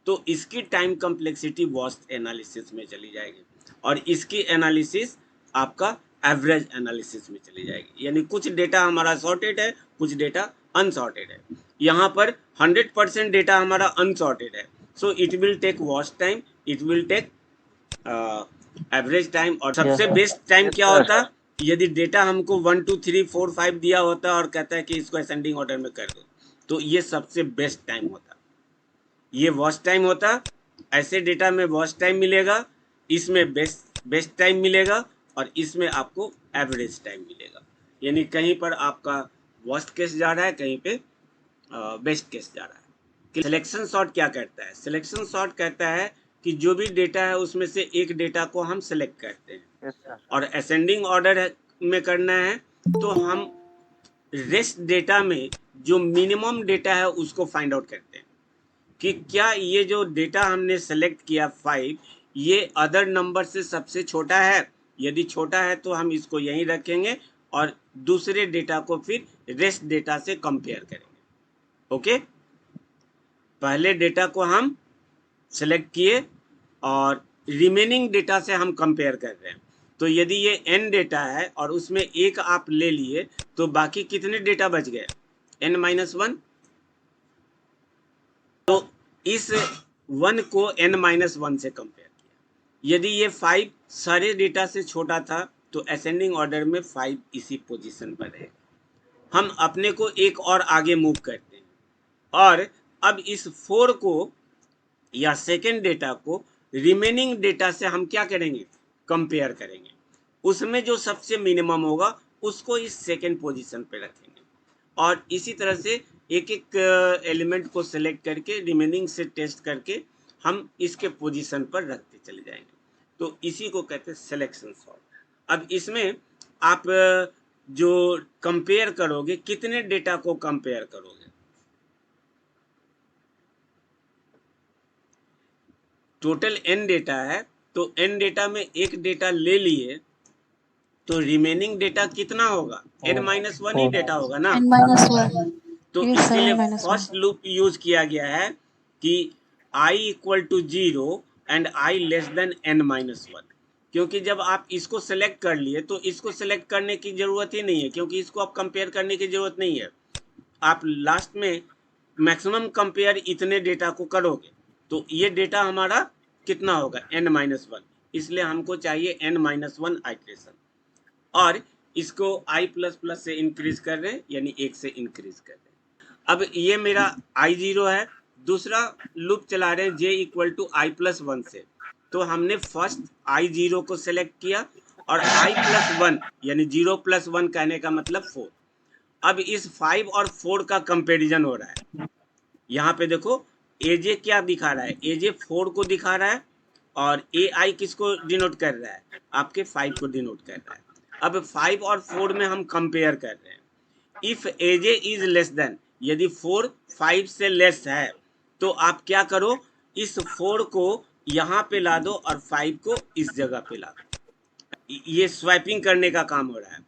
तो इसकी टाइम कम्प्लेक्सिटी वॉस्ट एनालिसिस में चली जाएगी, और इसकी एनालिसिस आपका एवरेज एनालिसिस में चली जाएगी। यानी कुछ डेटा हमारा सॉर्टेड है, कुछ डेटा अनसॉर्टेड है। यहाँ पर 100% डेटा हमारा अनसॉर्टेड है, so it will take worst time, it will take average time. और यस सबसे बेस्ट टाइम क्या सर। होता? यदि डेटा हमको 1, 2, 3, 4, 5 दिया होता और कहता है कि इसको असेंडिंग ऑर्डर में कर दो, तो ये सबसे बेस्ट टाइम होता। ये वॉस्ट टाइम होता, ऐसे डेटा में वॉस्ट टाइम मिलेगा, इसमें बेस्ट टाइम मिलेगा, और इसमें आपको एवरेज टाइम मिलेगा। यानी कहीं पर आपका वॉस्ट केस जा रहा है, कहीं पे बेस्ट केस जा रहा है। सिलेक्शन सॉर्ट क्या करता है? सिलेक्शन सॉर्ट कहता है कि जो भी डेटा है उसमें से एक डेटा को हम सेलेक्ट करते हैं, यस सर। और असेंडिंग ऑर्डर में करना है तो हम रेस्ट डेटा में जो मिनिमम डेटा है उसको फाइंड आउट करते हैं कि क्या ये जो डेटा हमने सेलेक्ट किया 5, ये अदर नंबर से सबसे छोटा है। यदि छोटा है तो हम इसको यहीं रखेंगे और दूसरे डेटा को फिर रेस्ट डेटा से कंपेयर करेंगे। ओके, पहले डेटा को हम सेलेक्ट किए और रिमेनिंग डेटा से हम कंपेयर कर रहे हैं। तो यदि ये n डेटा है और उसमें एक आप ले लिए तो बाकी कितने डेटा बच गए? n-1। तो इस 1 को n-1 से कंपेयर किया। यदि ये 5 सारे डेटा से छोटा था तो असेंडिंग ऑर्डर में 5 इसी पोजीशन पर रहेगा। हम अपने को एक और आगे मूव करते हैं और अब इस 4 को या सेकेंड डेटा को रिमेनिंग डेटा से हम क्या करेंगे? कंपेयर करेंगे। उसमें जो सबसे मिनिमम होगा उसको इस सेकेंड पोजीशन पे रखेंगे और इसी तरह से एक एक एलिमेंट को सिलेक्ट करके रिमेनिंग से टेस्ट करके हम इसके पोजीशन पर रखते चले जाएंगे। तो इसी को कहते हैं सिलेक्शन सॉर्ट। अब इसमें आप जो कंपेयर करोगे, कितने डेटा को कंपेयर करोगे? टोटल n डेटा है तो n डेटा में एक डेटा ले लिए तो रिमेनिंग डेटा कितना होगा? n-1 ही डेटा होगा ना। n-1 तो yes sir इसीलिए n-1 फर्स्ट लूप यूज किया गया है कि i equal to 0 and i less than n-1। क्योंकि जब आप इसको सेलेक्ट कर लिए तो इसको सेलेक्ट करने की जरूरत ही नहीं है, क्योंकि इसको आप कंपेयर करने की जरूरत नहीं है। आप लास्ट में मैक्सिमम कंपेयर इतने डेटा को करोगे तो ये डेटा हमारा कितना होगा? n-1। इसलिए हमको चाहिए n-1 आइट्रेशन और इसको i++ से इंक्रीज कर रहे हैं, यानी 1 से इंक्रीज कर रहे हैं। अब ये मेरा i0 है, दूसरा लूप चला रहे हैं j इक्वल टू i+1 से। तो हमने फर्स्ट i0 को सेलेक्ट किया और i+1 यानी 0+1 कहने का मतलब 4। अब इस 5 और 4 का कंपैरिजन हो रहा है। यहाँ पे देखो AJ क्या दिखा रहा है? AJ 4 को दिखा रहा है और AI किसको डिनोट कर रहा है? आपके 5 को डिनोट कर रहा है। अब 5 और 4 में हम कंपेयर कर रहे हैं। If AJ is less then, यदि 4 5 से लेस है तो आप क्या करो? इस 4 को यहाँ पे ला दो और 5 को इस जगह पे ला दो। ये स्वैपिंग करने का काम हो रहा है।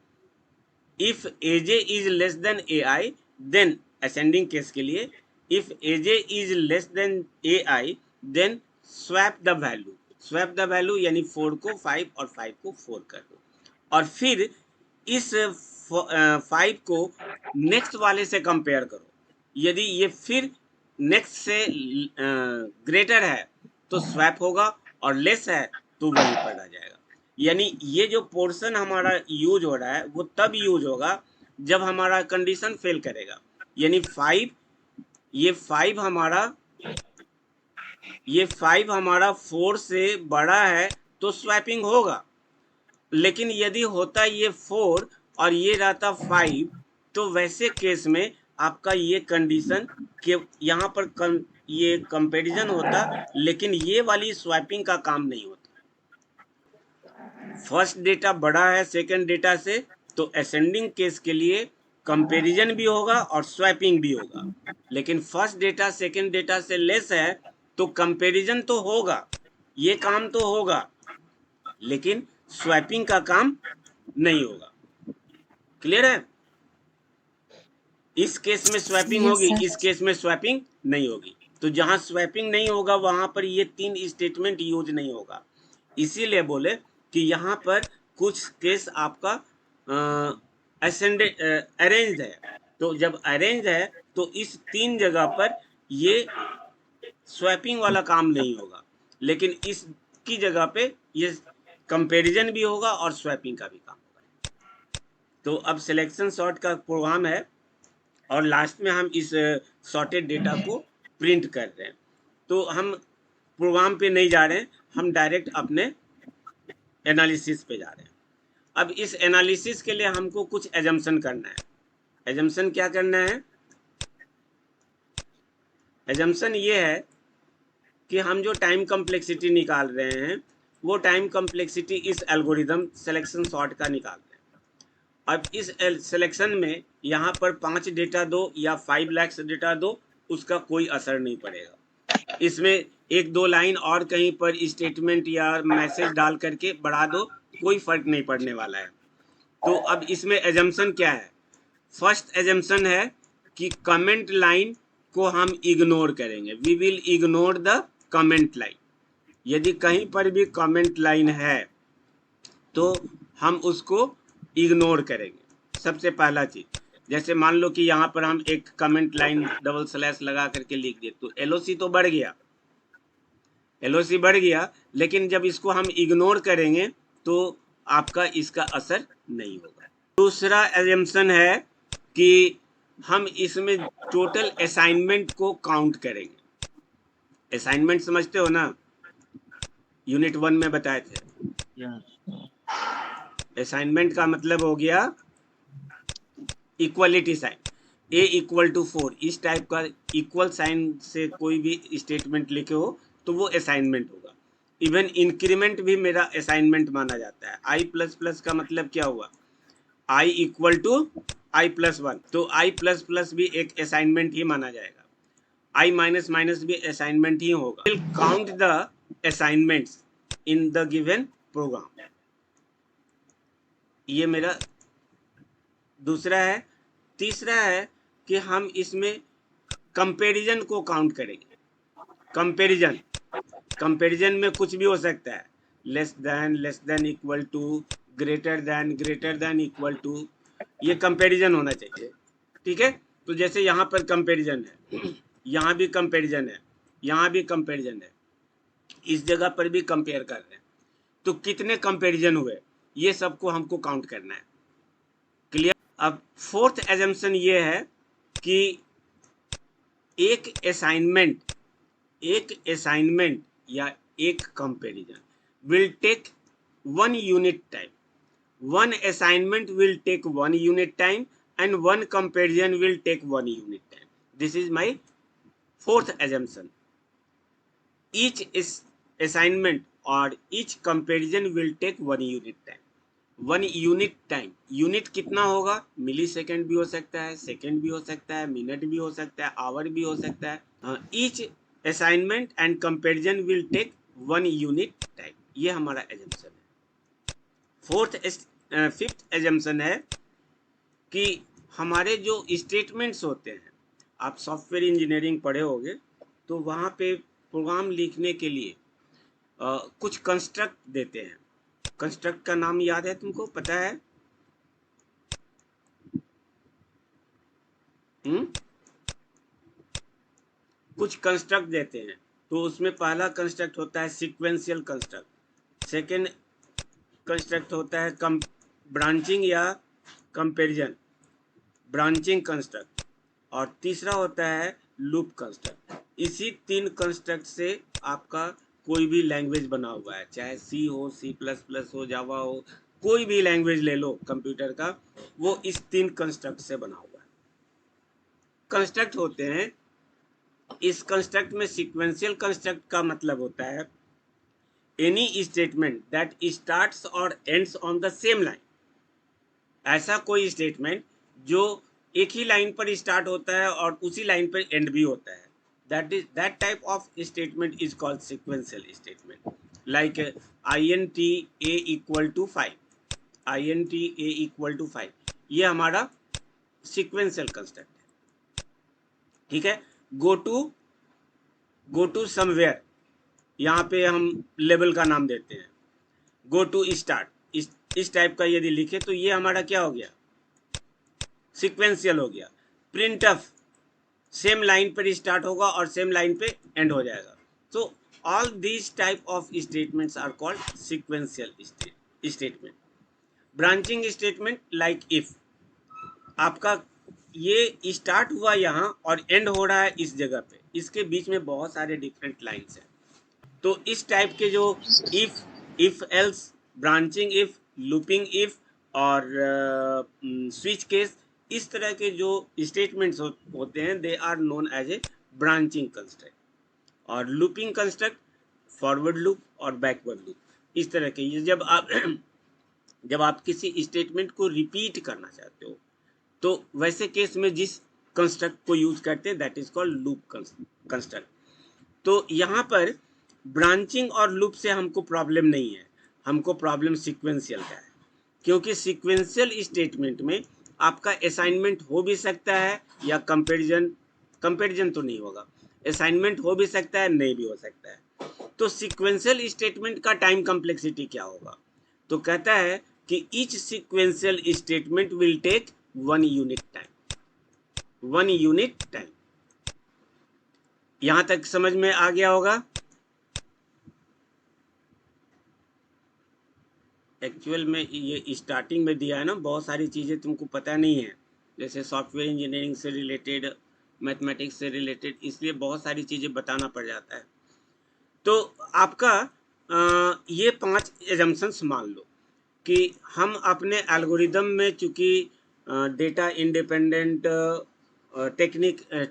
If AJ is less than AI then ascending case के लिए if AJ is less than AI then swap the value. Swap the value यानी 4 को 5 और 5 को 4 कर दो और फिर इस 5 को नेक्स्ट वाले से कंपेयर करो। यदि ये फिर नेक्स्ट से ग्रेटर है तो स्वैप होगा और लेस है तो वहीं पर रह जाएगा। यानी ये जो पोर्शन हमारा यूज हो रहा है वो तब यूज होगा जब हमारा कंडीशन फेल करेगा। यानी 5 ये 5 हमारा 4 से बड़ा है तो स्वैपिंग होगा, लेकिन यदि होता ये 4 और ये रहता 5 तो वैसे केस में आपका ये कंडीशन के यहाँ पर ये कंपैरिजन होता, लेकिन ये वाली स्वैपिंग का काम नहीं होता। फर्स्ट डेटा बड़ा है सेकंड डेटा से तो असेंडिंग केस के लिए कंपैरिजन भी होगा और स्वैपिंग भी होगा। लेकिन फर्स्ट डेटा सेकंड डेटा से लेस है तो कंपैरिजन तो होगा, ये काम तो होगा, लेकिन स्वैपिंग का काम नहीं होगा। क्लियर है? इस केस में स्वैपिंग yes होगी, sir इस केस में स्वैपिंग नहीं होगी। तो जहां स्वैपिंग नहीं होगा वहां पर ये 3 स्टेटमेंट यूज नहीं होगा। इसीलिए बोले कि यहाँ पर कुछ केस आपका अरेंज है। तो जब अरेंज है तो इस 3 जगह पर ये स्वैपिंग वाला काम नहीं होगा, लेकिन इसकी जगह पे ये कंपैरिजन भी होगा और स्वैपिंग का भी काम होगा। तो अब सिलेक्शन सॉर्ट का प्रोग्राम है और लास्ट में हम इस सॉर्टेड डेटा को प्रिंट कर रहे हैं। तो हम प्रोग्राम पे नहीं जा रहे हैं, हम डायरेक्ट अपने एनालिसिस पे जा रहे हैं। अब इस एनालिसिस के लिए हमको कुछ एजम्पशन करना है। एजम्पशन क्या करना है? एजम्पशन ये है कि हम जो टाइम कम्प्लेक्सिटी निकाल रहे हैं वो टाइम कम्प्लेक्सिटी इस एल्गोरिदम सिलेक्शन सॉर्ट का निकाल रहे हैं। अब इस सिलेक्शन में यहाँ पर 5 डेटा दो या 5 लाख डेटा दो, उसका कोई असर नहीं पड़ेगा। इसमें 1-2 लाइन और कहीं पर स्टेटमेंट या मैसेज डाल करके बढ़ा दो, कोई फर्क नहीं पड़ने वाला है। तो अब इसमें एजम्पशन क्या है? फर्स्ट एजम्पशन है कि कमेंट लाइन को हम इग्नोर करेंगे। We will ignore the comment line. यदि कहीं पर भी कमेंट लाइन है तो हम उसको इग्नोर करेंगे। सबसे पहला चीज, जैसे मान लो कि यहाँ पर हम एक कमेंट लाइन डबल स्लैश लगा करके लिख दिए तो एलओसी तो बढ़ गया, एलओसी बढ़ गया, लेकिन जब इसको हम इग्नोर करेंगे तो आपका इसका असर नहीं होगा। दूसरा एजम्पशन है कि हम इसमें टोटल असाइनमेंट को काउंट करेंगे। असाइनमेंट समझते हो ना, यूनिट 1 में बताए थे। असाइनमेंट का मतलब हो गया equality sign, A equal to 4, इस टाइप का इक्वल साइन से कोई भी स्टेटमेंट लिखे हो तो वो असाइनमेंट होगा। इवन इंक्रीमेंट भी मेरा असाइनमेंट माना जाता है। आई प्लस प्लस का मतलब क्या हुआ, I equal to i plus 1, तो आई प्लस प्लस भी एक असाइनमेंट ही माना जाएगा। आई माइनस माइनस भी असाइनमेंट ही होगा। Will count the assignments in the given program. ये मेरा दूसरा है। तीसरा है कि हम इसमें कंपैरिजन को काउंट करेंगे। कंपैरिजन, कंपैरिजन में कुछ भी हो सकता है, less than equal to, greater than equal to, ये कंपैरिजन होना चाहिए। ठीक है, तो जैसे यहाँ पर कंपैरिजन है, यहाँ भी कंपैरिजन है, यहाँ भी कंपैरिजन है, इस जगह पर भी कंपेयर कर रहे हैं, तो कितने कंपैरिजन हुए ये सबको हमको काउंट करना है। क्लियर। अब फोर्थ एजम्पशन ये है कि एक असाइनमेंट या एक comparison will take 1 unit time, one assignment will take 1 unit time and one comparison will take 1 unit time. This is my fourth assumption. Each is assignment or each comparison will take 1 unit time. 1 unit time, unit कितना होगा, मिली second भी हो सकता है, second भी हो सकता है, मिनट भी हो सकता है, आवर भी हो सकता है। Each assignment and comparison will take 1 unit time, ये हमारा एजम्पशन है। फिफ्थ एजम्पशन है कि हमारे जो स्टेटमेंट्स होते हैं, आप सॉफ्टवेयर इंजीनियरिंग पढ़े होंगे तो वहाँ पे प्रोग्राम लिखने के लिए कुछ कंस्ट्रक्ट देते हैं। कंस्ट्रक्ट का नाम याद है तुमको, पता है? कुछ कंस्ट्रक्ट देते हैं, तो उसमें पहला कंस्ट्रक्ट होता है सीक्वेंशियल कंस्ट्रक्ट, सेकेंड कंस्ट्रक्ट होता है ब्रांचिंग या कंपैरिजन ब्रांचिंग कंस्ट्रक्ट, और तीसरा होता है लूप कंस्ट्रक्ट। इसी 3 कंस्ट्रक्ट से आपका कोई भी लैंग्वेज बना हुआ है, चाहे सी हो, सी प्लस प्लस हो, जावा हो, कोई भी लैंग्वेज ले लो कंप्यूटर का, वो इस 3 कंस्ट्रक्ट से बना हुआ है। कंस्ट्रक्ट होते हैं, इस कंस्ट्रक्ट में सीक्वेंशियल कंस्ट्रक्ट का मतलब होता है एनी स्टेटमेंट दैट स्टार्ट्स और ends on the same line. ऐसा कोई स्टेटमेंट जो एक ही लाइन पर स्टार्ट होता है और उसी लाइन पर एंड भी होता है, that type of statement is called sequential statement. Like int a equal to 5, int a equal to 5, ये हमारा sequential construct है। ठीक है, go to somewhere, यहाँ पे हम लेबल का नाम देते हैं। go to start, इस टाइप का यदि लिखे तो ये हमारा क्या हो गया, सीक्वेंशियल हो गया। प्रिंट ऑफ, सेम लाइन पर स्टार्ट होगा और सेम लाइन पे एंड हो जाएगा। So all these type of statements are called sequential statement. Branching statement like if, आपका ये स्टार्ट हुआ यहाँ और एंड हो रहा है इस जगह पे, इसके बीच में बहुत सारे डिफरेंट लाइन्स हैं, तो इस टाइप के जो if else, branching if, looping if और स्विच केस, इस तरह के जो स्टेटमेंट्स होते हैं they are known as a branching construct. और लूपिंग कंस्ट्रक्ट फॉरवर्ड लूप और बैकवर्ड लूप, इस तरह के। ये जब आप किसी स्टेटमेंट को रिपीट करना चाहते हो तो वैसे केस में जिस कंस्ट्रक्ट को यूज करते हैं that is called loop construct. तो यहाँ पर ब्रांचिंग और लूप से हमको प्रॉब्लम नहीं है, हमको प्रॉब्लम सीक्वेंशियल का है, क्योंकि सीक्वेंशियल स्टेटमेंट में आपका असाइनमेंट हो भी सकता है या कंपैरिजन तो नहीं होगा, असाइनमेंट हो भी सकता है, नहीं भी हो सकता है। तो सीक्वेंशियल स्टेटमेंट का टाइम कॉम्प्लेक्सिटी क्या होगा? तो कहता है कि each sequential statement will take 1 unit time, 1 unit time. यहां तक समझ में आ गया होगा? एक्चुअल में ये स्टार्टिंग में दिया है ना, बहुत सारी चीज़ें तुमको पता नहीं है, जैसे सॉफ्टवेयर इंजीनियरिंग से रिलेटेड, मैथमेटिक्स से रिलेटेड, इसलिए बहुत सारी चीज़ें बताना पड़ जाता है। तो आपका ये 5 एजम्पशंस मान लो कि हम अपने एल्गोरिदम में चूंकि data independent,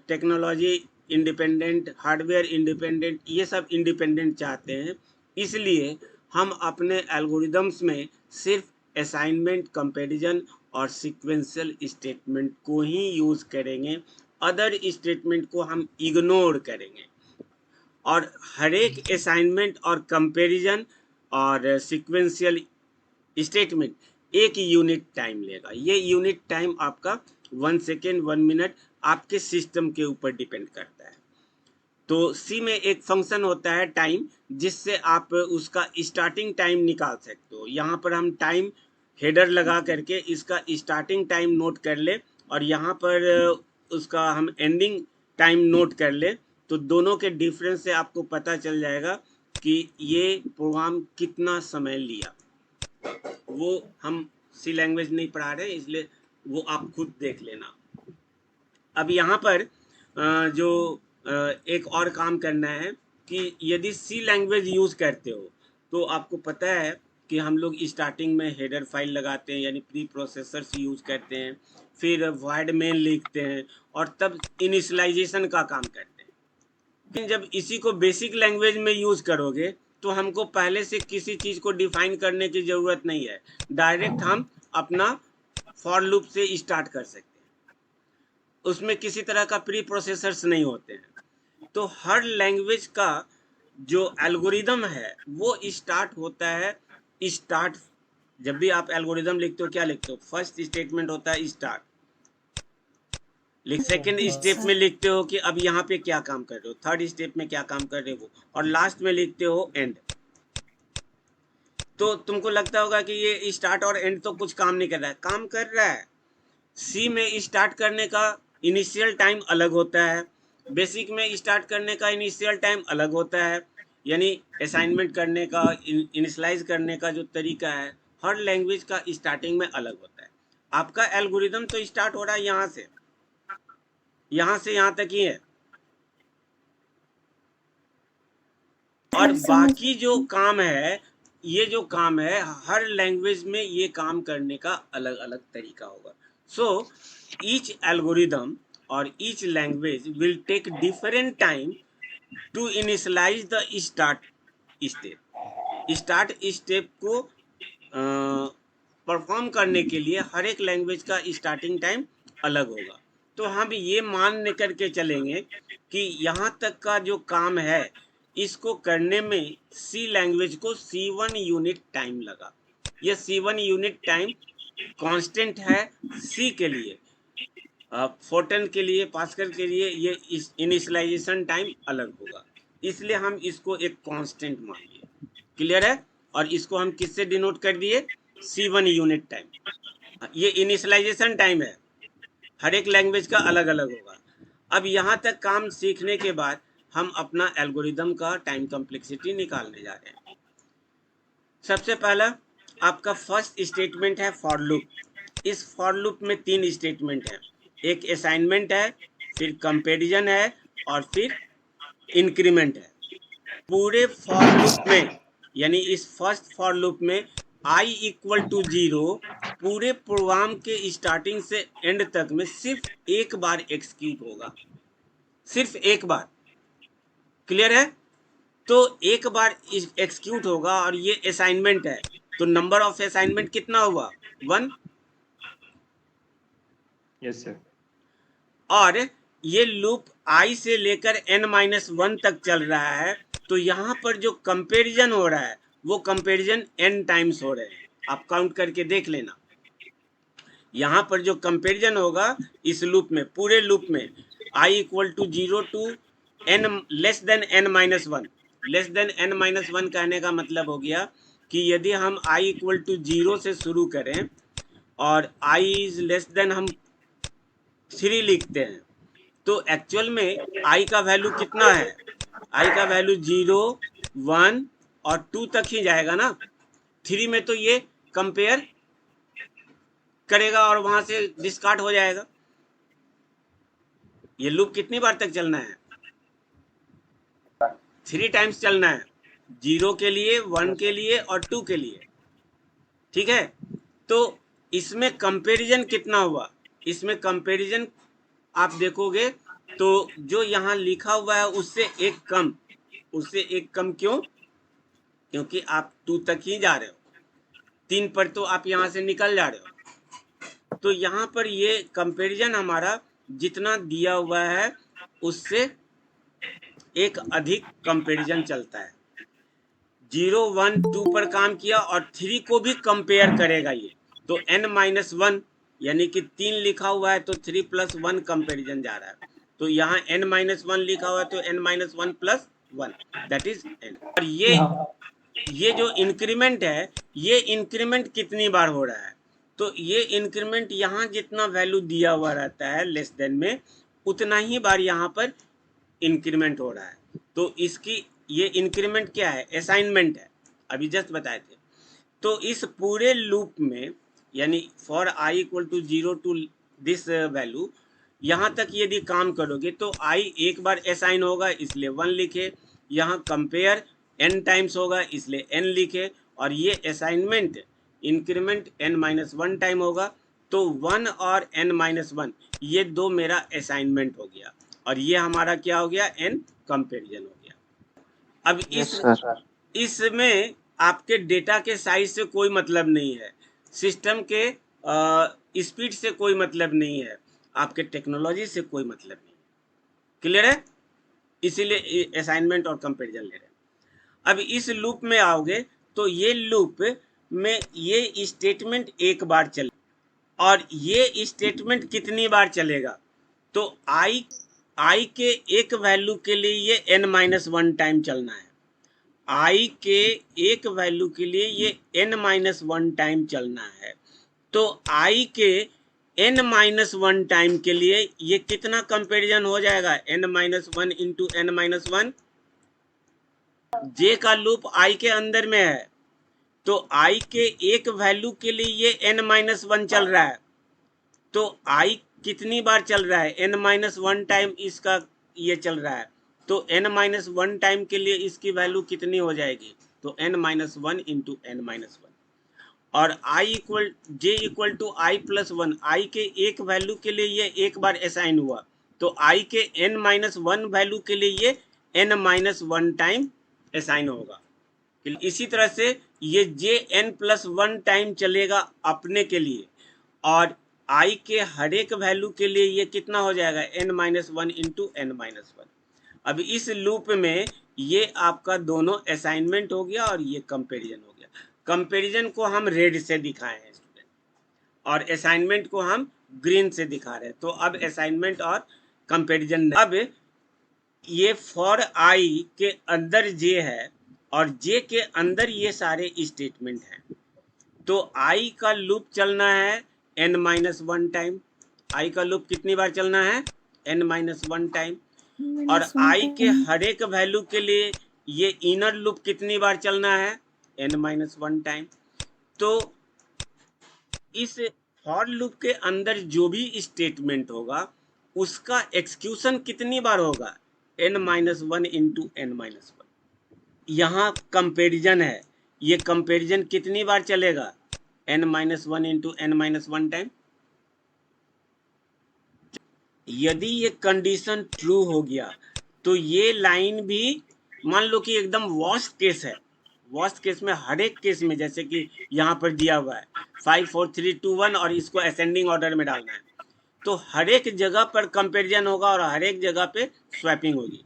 technology independent, hardware independent, ये सब इंडिपेंडेंट चाहते हैं, इसलिए हम अपने एल्गोरिदम्स में सिर्फ असाइनमेंट, कंपैरिजन और सीक्वेंशियल स्टेटमेंट को ही यूज़ करेंगे, अदर स्टेटमेंट को हम इग्नोर करेंगे। और हर एक असाइनमेंट और कंपैरिजन और सीक्वेंशियल स्टेटमेंट एक यूनिट टाइम लेगा। ये यूनिट टाइम आपका 1 सेकेंड, 1 मिनट आपके सिस्टम के ऊपर डिपेंड करता है। तो सी में एक फंक्शन होता है टाइम, जिससे आप उसका स्टार्टिंग टाइम निकाल सकते हो। यहाँ पर हम टाइम हेडर लगा करके इसका स्टार्टिंग टाइम नोट कर ले और यहाँ पर उसका हम एंडिंग टाइम नोट कर ले, तो दोनों के डिफरेंस से आपको पता चल जाएगा कि ये प्रोग्राम कितना समय लिया। वो हम सी लैंग्वेज नहीं पढ़ा रहे, इसलिए वो आप खुद देख लेना। अब यहाँ पर जो एक और काम करना है कि यदि सी लैंग्वेज यूज़ करते हो तो आपको पता है कि हम लोग स्टार्टिंग में हेडर फाइल लगाते हैं, यानी प्री प्रोसेसर्स यूज़ करते हैं, फिर वॉइड मेन लिखते हैं और तब इनिशियलाइजेशन का काम करते हैं। लेकिन जब इसी को बेसिक लैंग्वेज में यूज़ करोगे तो हमको पहले से किसी चीज़ को डिफाइन करने की ज़रूरत नहीं है, डायरेक्ट हम अपना फॉर लूप से स्टार्ट कर सकते हैं, उसमें किसी तरह का प्री प्रोसेसर्स नहीं होते हैं। तो हर लैंग्वेज का जो एल्गोरिदम है वो स्टार्ट होता है, स्टार्ट, जब भी आप एल्गोरिदम लिखते हो क्या लिखते हो? फर्स्ट स्टेटमेंट होता है स्टार्ट, सेकेंड स्टेप में लिखते हो कि अब यहाँ पे क्या काम कर रहे हो, थर्ड स्टेप में क्या काम कर रहे हो, और लास्ट में लिखते हो एंड। तो तुमको लगता होगा कि ये स्टार्ट और एंड तो कुछ काम नहीं कर रहा है, काम कर रहा है। सी में स्टार्ट करने का इनिशियल टाइम अलग होता है, बेसिक में स्टार्ट करने का इनिशियल टाइम अलग होता है, यानी असाइनमेंट करने का, इनिशलाइज करने का जो तरीका है, हर लैंग्वेज का स्टार्टिंग में अलग होता है। आपका एल्गोरिदम तो स्टार्ट हो रहा है यहाँ से यहाँ तक ही है, और बाकी जो काम है, ये जो काम है हर लैंग्वेज में ये काम करने का अलग अलग तरीका होगा। सो ईच एल्गोरिदम और each language will take different time to initialize the start step. Start step को परफॉर्म करने के लिए हर एक लैंग्वेज का स्टार्टिंग टाइम अलग होगा। तो हम ये मान करके चलेंगे कि यहाँ तक का जो काम है इसको करने में सी लैंग्वेज को C1 यूनिट टाइम लगा। ये C1 यूनिट टाइम कांस्टेंट है सी के लिए, फोर्टन के लिए, पास्कल के लिए ये इनिशियलाइजेशन टाइम अलग होगा, इसलिए हम इसको एक कांस्टेंट मान लिए। क्लियर है? और इसको हम किससे डिनोट कर दिए? C1 unit time. ये इनिशियलाइजेशन टाइम है, हर एक लैंग्वेज का अलग अलग होगा। अब यहाँ तक काम सीखने के बाद हम अपना एल्गोरिदम का टाइम कॉम्प्लेक्सिटी निकालने जा रहे हैं। सबसे पहला आपका फर्स्ट स्टेटमेंट है फॉर लूप। इस फॉर लूप में 3 स्टेटमेंट है, एक असाइनमेंट है, फिर कंपैरिजन है और फिर इंक्रीमेंट है। पूरे फॉर लूप में, यानी इस फर्स्ट फॉर लूप में i इक्वल टू 0 पूरे प्रोग्राम के स्टार्टिंग से एंड तक में सिर्फ एक बार एग्जीक्यूट होगा, सिर्फ एक बार। क्लियर है? तो एक बार एग्जीक्यूट होगा और ये असाइनमेंट है, तो नंबर ऑफ असाइनमेंट कितना हुआ? 1। Yes sir. और ये लूप i से लेकर n-1 तक चल रहा है, तो यहाँ पर जो कंपैरिजन हो रहा है वो कंपैरिजन n टाइम्स हो रहे हैं, आप काउंट करके देख लेना। यहाँ पर जो कंपैरिजन होगा इस लूप में, पूरे लूप में i equal to 0 to n less than n-1, less than n minus one कहने का मतलब हो गया कि यदि हम i इक्वल टू 0 से शुरू करें और i इज लेस देन हम 3 लिखते हैं, तो एक्चुअल में i का वैल्यू कितना है? i का वैल्यू 0, 1 और 2 तक ही जाएगा ना। 3 में तो ये कंपेयर करेगा और वहां से डिस्कार्ड हो जाएगा। ये लूप कितनी बार तक चलना है? 3 टाइम्स चलना है, 0 के लिए, 1 के लिए और 2 के लिए। ठीक है, तो इसमें कंपैरिजन कितना हुआ? इसमें कंपैरिजन आप देखोगे तो जो यहाँ लिखा हुआ है उससे एक कम, उससे एक कम। क्यों? क्योंकि आप 2 तक ही जा रहे हो, 3 पर तो आप यहाँ से निकल जा रहे हो। तो यहाँ पर ये कंपैरिजन हमारा जितना दिया हुआ है उससे एक अधिक कंपैरिजन चलता है। 0, 1, 2 पर काम किया और 3 को भी कंपेयर करेगा ये, तो n माइनस वन यानी कि 3 लिखा हुआ है तो 3 प्लस 1 कंपेरिजन जा रहा है। तो यहाँ n माइनस वन लिखा हुआ है तो n minus one plus 1 that is n। और ये जो इंक्रीमेंट है, ये इंक्रीमेंट कितनी बार हो रहा है? तो ये इंक्रीमेंट यहाँ जितना वैल्यू दिया हुआ रहता है लेस देन में, उतना ही बार यहाँ पर इंक्रीमेंट हो रहा है। तो इसकी ये इंक्रीमेंट क्या है? असाइनमेंट है, अभी जस्ट बताए थे। तो इस पूरे लूप में यानी for i equal to 0 to this value, यहाँ तक यदि काम करोगे तो i एक बार असाइन होगा इसलिए 1 लिखे, यहाँ कंपेयर n टाइम्स होगा इसलिए n लिखे, और ये assignment increment n minus one time होगा। तो 1 और n माइनस वन ये दो मेरा असाइनमेंट हो गया, और ये हमारा क्या हो गया? n कंपेरिजन हो गया। अब इसमें आपके डेटा के साइज से कोई मतलब नहीं है, सिस्टम के स्पीड से कोई मतलब नहीं है, आपके टेक्नोलॉजी से कोई मतलब नहीं। क्लियर है? इसीलिए असाइनमेंट और कंपैरिजन ले रहे हैं। अब इस लूप में आओगे तो ये लूप में ये स्टेटमेंट एक बार चले, और ये स्टेटमेंट कितनी बार चलेगा? तो i के एक वैल्यू के लिए ये n माइनस वन टाइम चलना है। i के एक वैल्यू के लिए ये n माइनस वन टाइम चलना है। तो i के n माइनस वन टाइम के लिए ये कितना कंपैरिजन हो जाएगा? n minus one into n minus one. j का लूप i के अंदर में है, तो i के एक वैल्यू के लिए ये n माइनस वन चल रहा है। तो i कितनी बार चल रहा है? n माइनस वन टाइम इसका ये चल रहा है। तो n माइनस वन टाइम के लिए इसकी वैल्यू कितनी हो जाएगी? तो n minus one into n minus one. और j equal to i plus one, i के एक वैल्यू के लिए ये एक बार असाइन हुआ, तो i के n माइनस वन वैल्यू के लिए ये n minus one time assign होगा। इसी तरह से ये j n plus one time चलेगा अपने के लिए, और i के हर एक वैल्यू के लिए ये कितना हो जाएगा? n minus one into n minus one. अब इस लूप में ये आपका दोनों असाइनमेंट हो गया और ये कंपैरिजन हो गया। कंपैरिजन को हम रेड से दिखाए हैं स्टूडेंट, और असाइनमेंट को हम ग्रीन से दिखा रहे हैं। तो अब असाइनमेंट और कंपैरिजन, अब ये फॉर i के अंदर j है और j के अंदर ये सारे स्टेटमेंट हैं। तो i का लूप चलना है n minus one time. i का लूप कितनी बार चलना है? n minus one time. और i के हर एक वैल्यू के लिए ये इनर लूप कितनी बार चलना है? n minus one time. तो इस फॉर लूप के अंदर जो भी स्टेटमेंट होगा उसका एक्सक्यूशन कितनी बार होगा? n minus one into n minus one. यहाँ कंपेरिजन है, ये कंपेरिजन कितनी बार चलेगा? n minus one into n minus one time. यदि ये कंडीशन ट्रू हो गया तो ये लाइन भी, मान लो कि एकदम वर्स्ट केस है, वर्स्ट केस में हर एक केस में, जैसे कि यहाँ पर दिया हुआ है 5 4 3 2 1 और इसको असेंडिंग ऑर्डर में डालना है, तो हर एक जगह पर कंपैरिजन होगा और हर एक जगह पे स्वैपिंग होगी।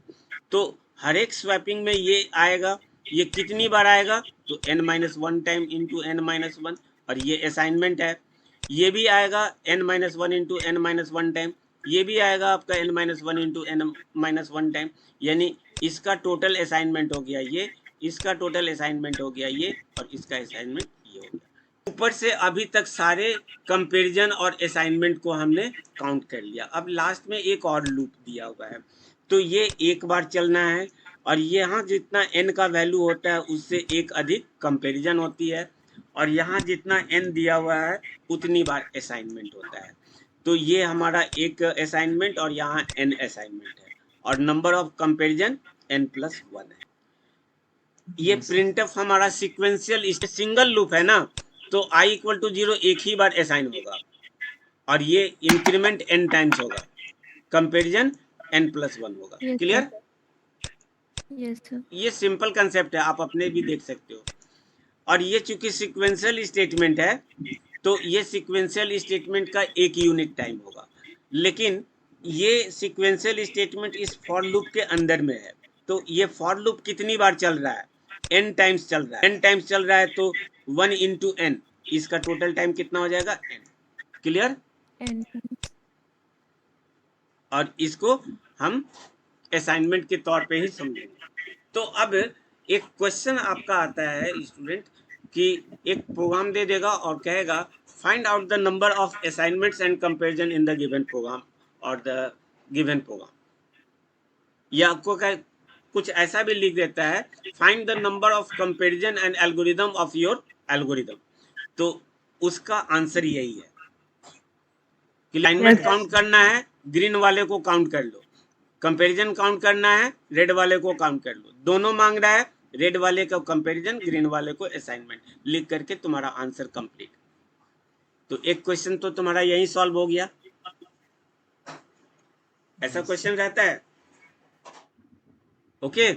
तो हर एक स्वैपिंग में ये आएगा, ये कितनी बार आएगा? तो n minus one time into n minus one, और ये असाइनमेंट है। ये भी आएगा n minus one into n minus one time, ये भी आएगा आपका n minus one into n minus one time, यानी इसका टोटल असाइनमेंट हो गया ये, इसका टोटल असाइनमेंट हो गया ये, और इसका असाइनमेंट ये हो गया। ऊपर से अभी तक सारे कंपैरिजन और असाइनमेंट को हमने काउंट कर लिया। अब लास्ट में एक और लूप दिया हुआ है, तो ये एक बार चलना है, और यहाँ जितना n का वैल्यू होता है उससे एक अधिक कंपैरिजन होती है, और यहाँ जितना n दिया हुआ है उतनी बार असाइनमेंट होता है। तो ये हमारा एक असाइनमेंट और यहाँ n असाइनमेंट है, और नंबर ऑफ कंपैरिजन n+1 है। ये प्रिंटफ हमारा सीक्वेंशियल सिंगल लूप है ना, तो i = 0 एक ही बार असाइन होगा, और ये इंक्रीमेंट n टाइम्स होगा, कंपैरिजन n+1 होगा। क्लियर? Yes sir. ये सिंपल कंसेप्ट है, आप अपने भी देख सकते हो। और ये चूंकि सीक्वेंशियल स्टेटमेंट है, तो ये सीक्वेंशियल स्टेटमेंट का एक यूनिट टाइम होगा, लेकिन ये सीक्वेंशियल स्टेटमेंट इस फॉर लूप के अंदर में है। तो ये फॉर लूप कितनी बार चल रहा है? n टाइम्स चल रहा है। n टाइम्स चल रहा है तो 1 × n, इसका टोटल टाइम कितना हो जाएगा? n। क्लियर? और इसको हम असाइनमेंट के तौर पे ही समझेंगे। तो अब एक क्वेश्चन आपका आता है स्टूडेंट, कि एक प्रोग्राम दे देगा और कहेगा find out the number of assignments and comparison in the given program और द गिवन प्रोग्राम, या आपको कुछ ऐसा भी लिख देता है find the number of comparison and algorithm of your algorithm. तो उसका आंसर यही है कि अलाइनमेंट काउंट करना है, ग्रीन वाले को काउंट कर लो, कंपैरिजन काउंट करना है, रेड वाले को काउंट कर लो। दोनों मांग रहा है, रेड वाले का कंपैरिजन, ग्रीन वाले को असाइनमेंट, लिख करके तुम्हारा आंसर कंप्लीट। तो एक क्वेश्चन तो तुम्हारा यही सॉल्व हो गया। ऐसा क्वेश्चन रहता है। ओके।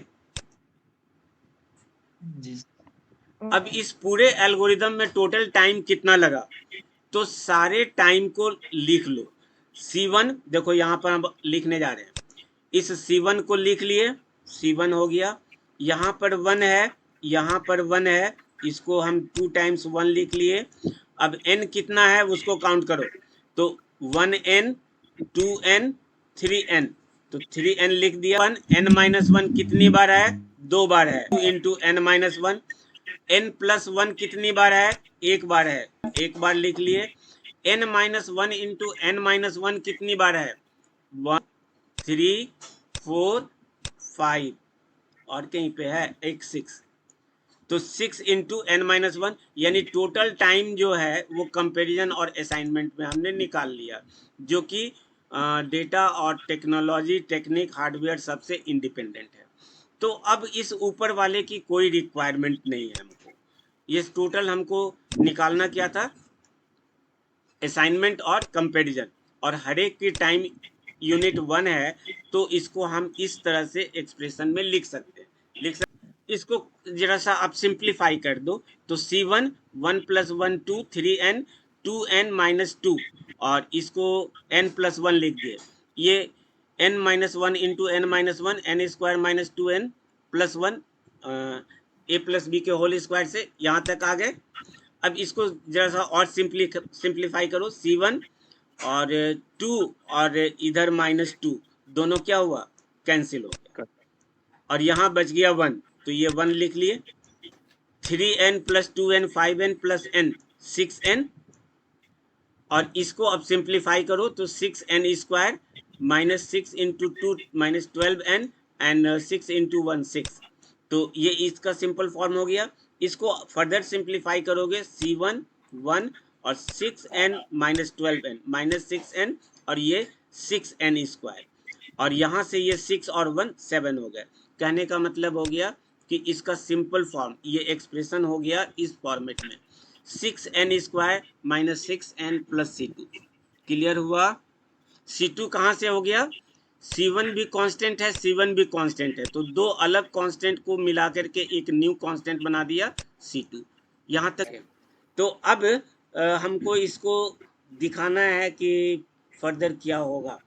अब इस पूरे एल्गोरिदम में टोटल टाइम कितना लगा, तो सारे टाइम को लिख लो। C1 देखो यहाँ पर हम लिखने जा रहे हैं, इस C1 को लिख लिए, C1 हो गया। यहाँ पर 1 है, यहाँ पर 1 है, इसको हम 2 × 1 लिख लिए। अब n कितना है उसको काउंट करो, तो 1n 2n 3n, तो 3n लिख दिया। 1 n-1 कितनी बार है? 2 बार है, 2 × n-1। n+1 कितनी बार है? 1 बार है, 1 बार लिख लिए। n-1 × n-1 कितनी बार है? 1 3 4 5, और कहीं पे है एक 6, तो 6 × n-1, यानी टोटल टाइम जो है वो कंपैरिजन और असाइनमेंट में हमने निकाल लिया, जो कि डेटा और टेक्नोलॉजी, टेक्निक, हार्डवेयर सबसे इंडिपेंडेंट है। तो अब इस ऊपर वाले की कोई रिक्वायरमेंट नहीं है हमको। ये टोटल हमको निकालना क्या था? असाइनमेंट और कंपैरिजन, और हर एक की टाइम यूनिट 1 है, तो इसको हम इस तरह से एक्सप्रेशन में लिख सकते हैं। इसको जरा सा आप सिंप्लीफाई कर दो, तो C1 1 + 1 2 3n 2n-2, और इसको n+1 लिख दिए। ये n-1 × n-1 n² - 2n + 1 a + b के होल स्क्वायर से यहाँ तक आ गए। अब इसको जरा सा और सिंप्लीफाई करो, C1 और 2 और इधर -2, दोनों क्या हुआ? कैंसिल हो गया, और यहाँ बच गया 1, तो ये 1 लिख लिए। 3n + 2n 5n + n 6n, और इसको अब सिंप्लीफाई करो, तो 6n² -6 × 2 -12n एंड 6 × 1 6, तो ये इसका सिंपल फॉर्म हो गया। इसको फर्दर सिंप्लीफाई करोगे, C1 1 और 6n - 12n -6n, और ये 6n², और यहाँ से ये 6 और 1 7 हो गए। कहने का मतलब हो गया कि इसका सिंपल फॉर्म, ये एक्सप्रेशन हो गया इस फॉर्मेट में, 6n² - 6n + C2। क्लियर हुआ? C2 कहाँ से हो गया? C1 भी कांस्टेंट है, C1 भी कांस्टेंट है, तो दो अलग कांस्टेंट को मिला करके एक न्यू कांस्टेंट बना दिया C2। यहाँ तक है। तो अब हमको इसको दिखाना है कि फर्दर क्या होगा।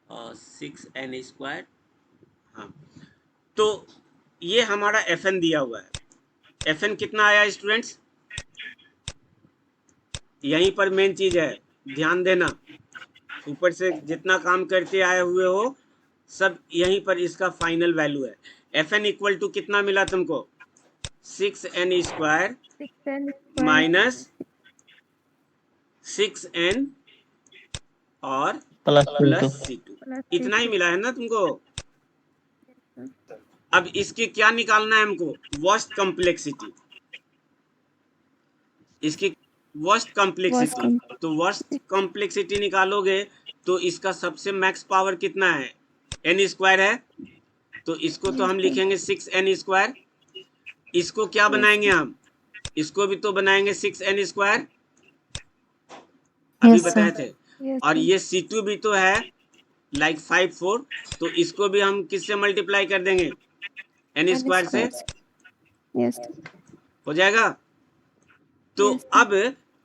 6n², हाँ, तो ये हमारा Fn दिया हुआ है। Fn कितना आया स्टूडेंट्स? यहीं पर मेन चीज है, ध्यान देना। ऊपर से जितना काम करते आए हुए हो, सब यहीं पर इसका फाइनल वैल्यू है। Fn इक्वल टू कितना मिला तुमको? 6n square 6n minus 6n और प्लस प्लस C2। C2 इतना ही मिला है ना तुमको। अब इसकी क्या निकालना है हमको? वर्स्ट कॉम्प्लेक्सिटी, इसकी वर्स्ट कॉम्प्लेक्सिटी। तो वर्स्ट कॉम्प्लेक्सिटी निकालोगे तो इसका सबसे मैक्स पावर कितना है? n स्क्वायर है, तो इसको तो हम लिखेंगे 6n स्क्वायर। इसको क्या बनाएंगे हम? इसको भी तो बनाएंगे 6n स्क्वायर, अभी बताए थे। और ये C2 भी तो है लाइक 5 4, तो इसको भी हम किससे मल्टीप्लाई कर देंगे? n स्क्वायर से। हो जाएगा। तो अब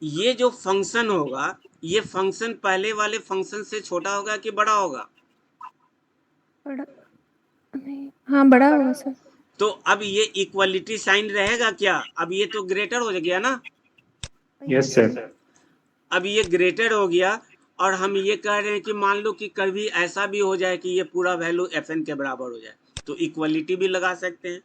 ये जो फंक्शन होगा, ये फंक्शन पहले वाले फंक्शन से छोटा होगा कि बड़ा होगा? बड़ा नहीं, हाँ बड़ा होगा सर। तो अब ये इक्वलिटी साइन रहेगा क्या? अब ये तो ग्रेटर हो गया ना। Yes sir. अब ये ग्रेटर हो गया और हम ये कह रहे हैं कि मान लो कि कभी ऐसा भी हो जाए कि ये पूरा वैल्यू Fn के बराबर हो जाए, तो इक्वलिटी भी लगा सकते हैं।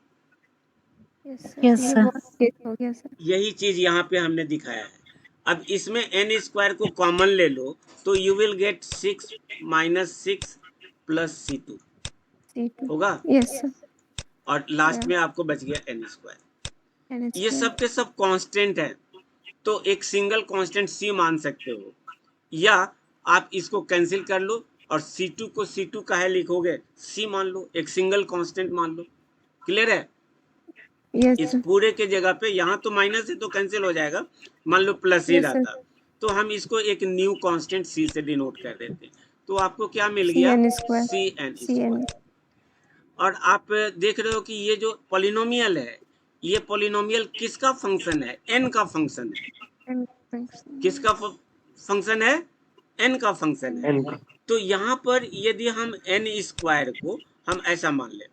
यस सर, हो गया सर। यही चीज यहाँ पे हमने दिखाया है। अब इसमें n स्क्वायर को कॉमन ले लो तो you will get 6 minus 6 plus C2 होगा। Yes sir. और लास्ट में आपको बच गया n स्क्वायर। ये सब के सब कांस्टेंट है, तो एक सिंगल कांस्टेंट c मान सकते हो, या आप इसको कैंसिल कर लो और C2 को C2 काहे लिखोगे? c मान लो, एक सिंगल कांस्टेंट मान लो। क्लियर है? इस पूरे के जगह पे यहाँ तो माइनस है तो कैंसिल हो जाएगा, मान लो प्लस ही रहता, तो हम इसको एक न्यू कांस्टेंट c से डिनोट कर देते हैं। तो आपको क्या मिल गया? Cn square. और आप देख रहे हो कि ये जो पॉलिनोमियल है, ये पॉलिनोमियल किसका फंक्शन है? n का फंक्शन है। किसका फंक्शन है? n का फंक्शन है। तो यहाँ पर यदि हम n स्क्वायर को हम ऐसा मान ले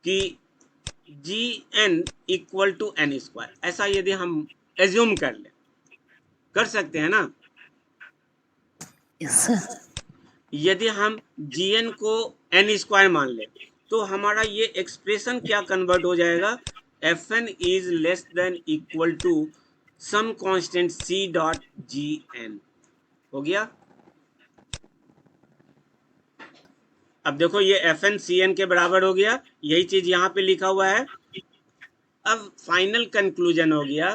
कि gn equal to n square, ऐसा यदि हम एज्यूम कर ले, कर सकते हैं ना? यदि हम gn को n स्क्वायर मान ले तो हमारा ये एक्सप्रेशन क्या कन्वर्ट हो जाएगा? Fn is less than equal to some constant c dot gn हो गया। अब देखो ये Fn Cn के बराबर हो गया, यही चीज यहाँ पे लिखा हुआ है। अब फाइनल कंक्लूजन हो गया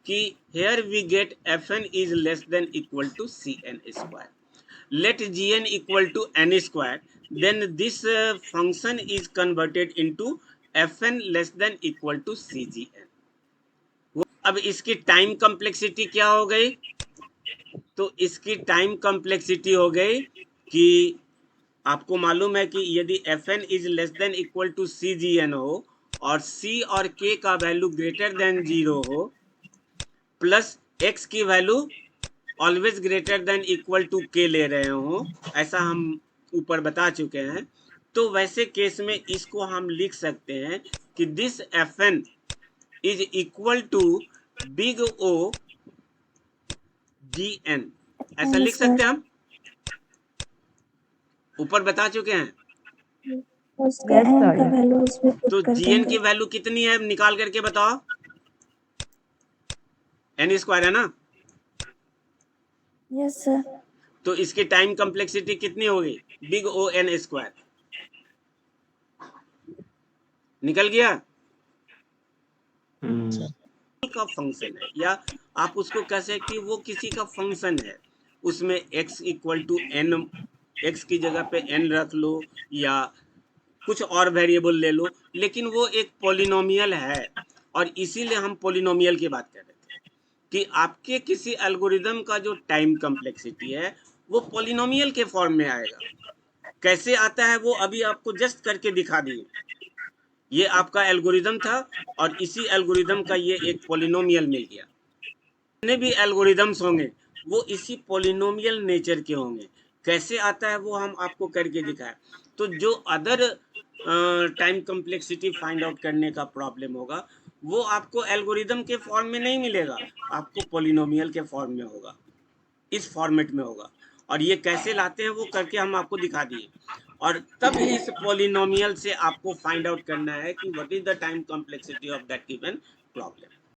कि here we get Fn is less than equal to Cn square. Let Gn equal to n square, then this function is converted into Fn less than equal to Cgn. अब इसकी time complexity क्या हो गई? तो इसकी time complexity हो गई कि आपको मालूम है कि यदि Fn is less than equal to Cgn हो और C और K का वैल्यू ग्रेटर देन 0 हो, प्लस X की value always greater than equal to K ले रहे हो, ऐसा हम ऊपर बता चुके हैं, तो वैसे केस में इसको हम लिख सकते हैं कि this Fn is equal to big O Gn, ऐसा लिख सकते हैं हम, ऊपर बता चुके हैं। तो Gn की वैल्यू कितनी है निकाल करके बताओ? n स्क्वायर है ना? Yes sir. तो इसकी टाइम कॉम्प्लेक्सिटी कितनी होगी? Big O n square. निकल गया? का फंक्शन है, या आप उसको कह सकते हैं वो किसी का फंक्शन है, उसमें x equal to n, x की जगह पे n रख लो या कुछ और वेरिएबल ले लो, लेकिन वो एक पॉलिनोमियल है। और इसीलिए हम पॉलिनोमियल की बात कर रहे थे कि आपके किसी एल्गोरिदम का जो टाइम कॉम्प्लेक्सिटी है वो पॉलिनोमियल के फॉर्म में आएगा। कैसे आता है वो अभी आपको जस्ट करके दिखा दिए। ये आपका एल्गोरिदम था और इसी एल्गोरिदम का ये एक पॉलिनोमियल मिल गया। जितने भी एल्गोरिदम्स होंगे वो इसी पॉलिनोमियल नेचर के होंगे। कैसे आता है वो हम आपको करके दिखाए। तो जो other time complexity find out करने का प्रॉब्लम होगा वो आपको एल्गोरिदम के फॉर्म में नहीं मिलेगा, आपको पॉलिनोमियल के फॉर्म में होगा, इस फॉर्मेट में होगा। और ये कैसे लाते हैं वो करके हम आपको दिखा दिए। और तब इस पॉलिनोमियल से आपको फाइंड आउट करना है कि what is the time complexity of that given problem.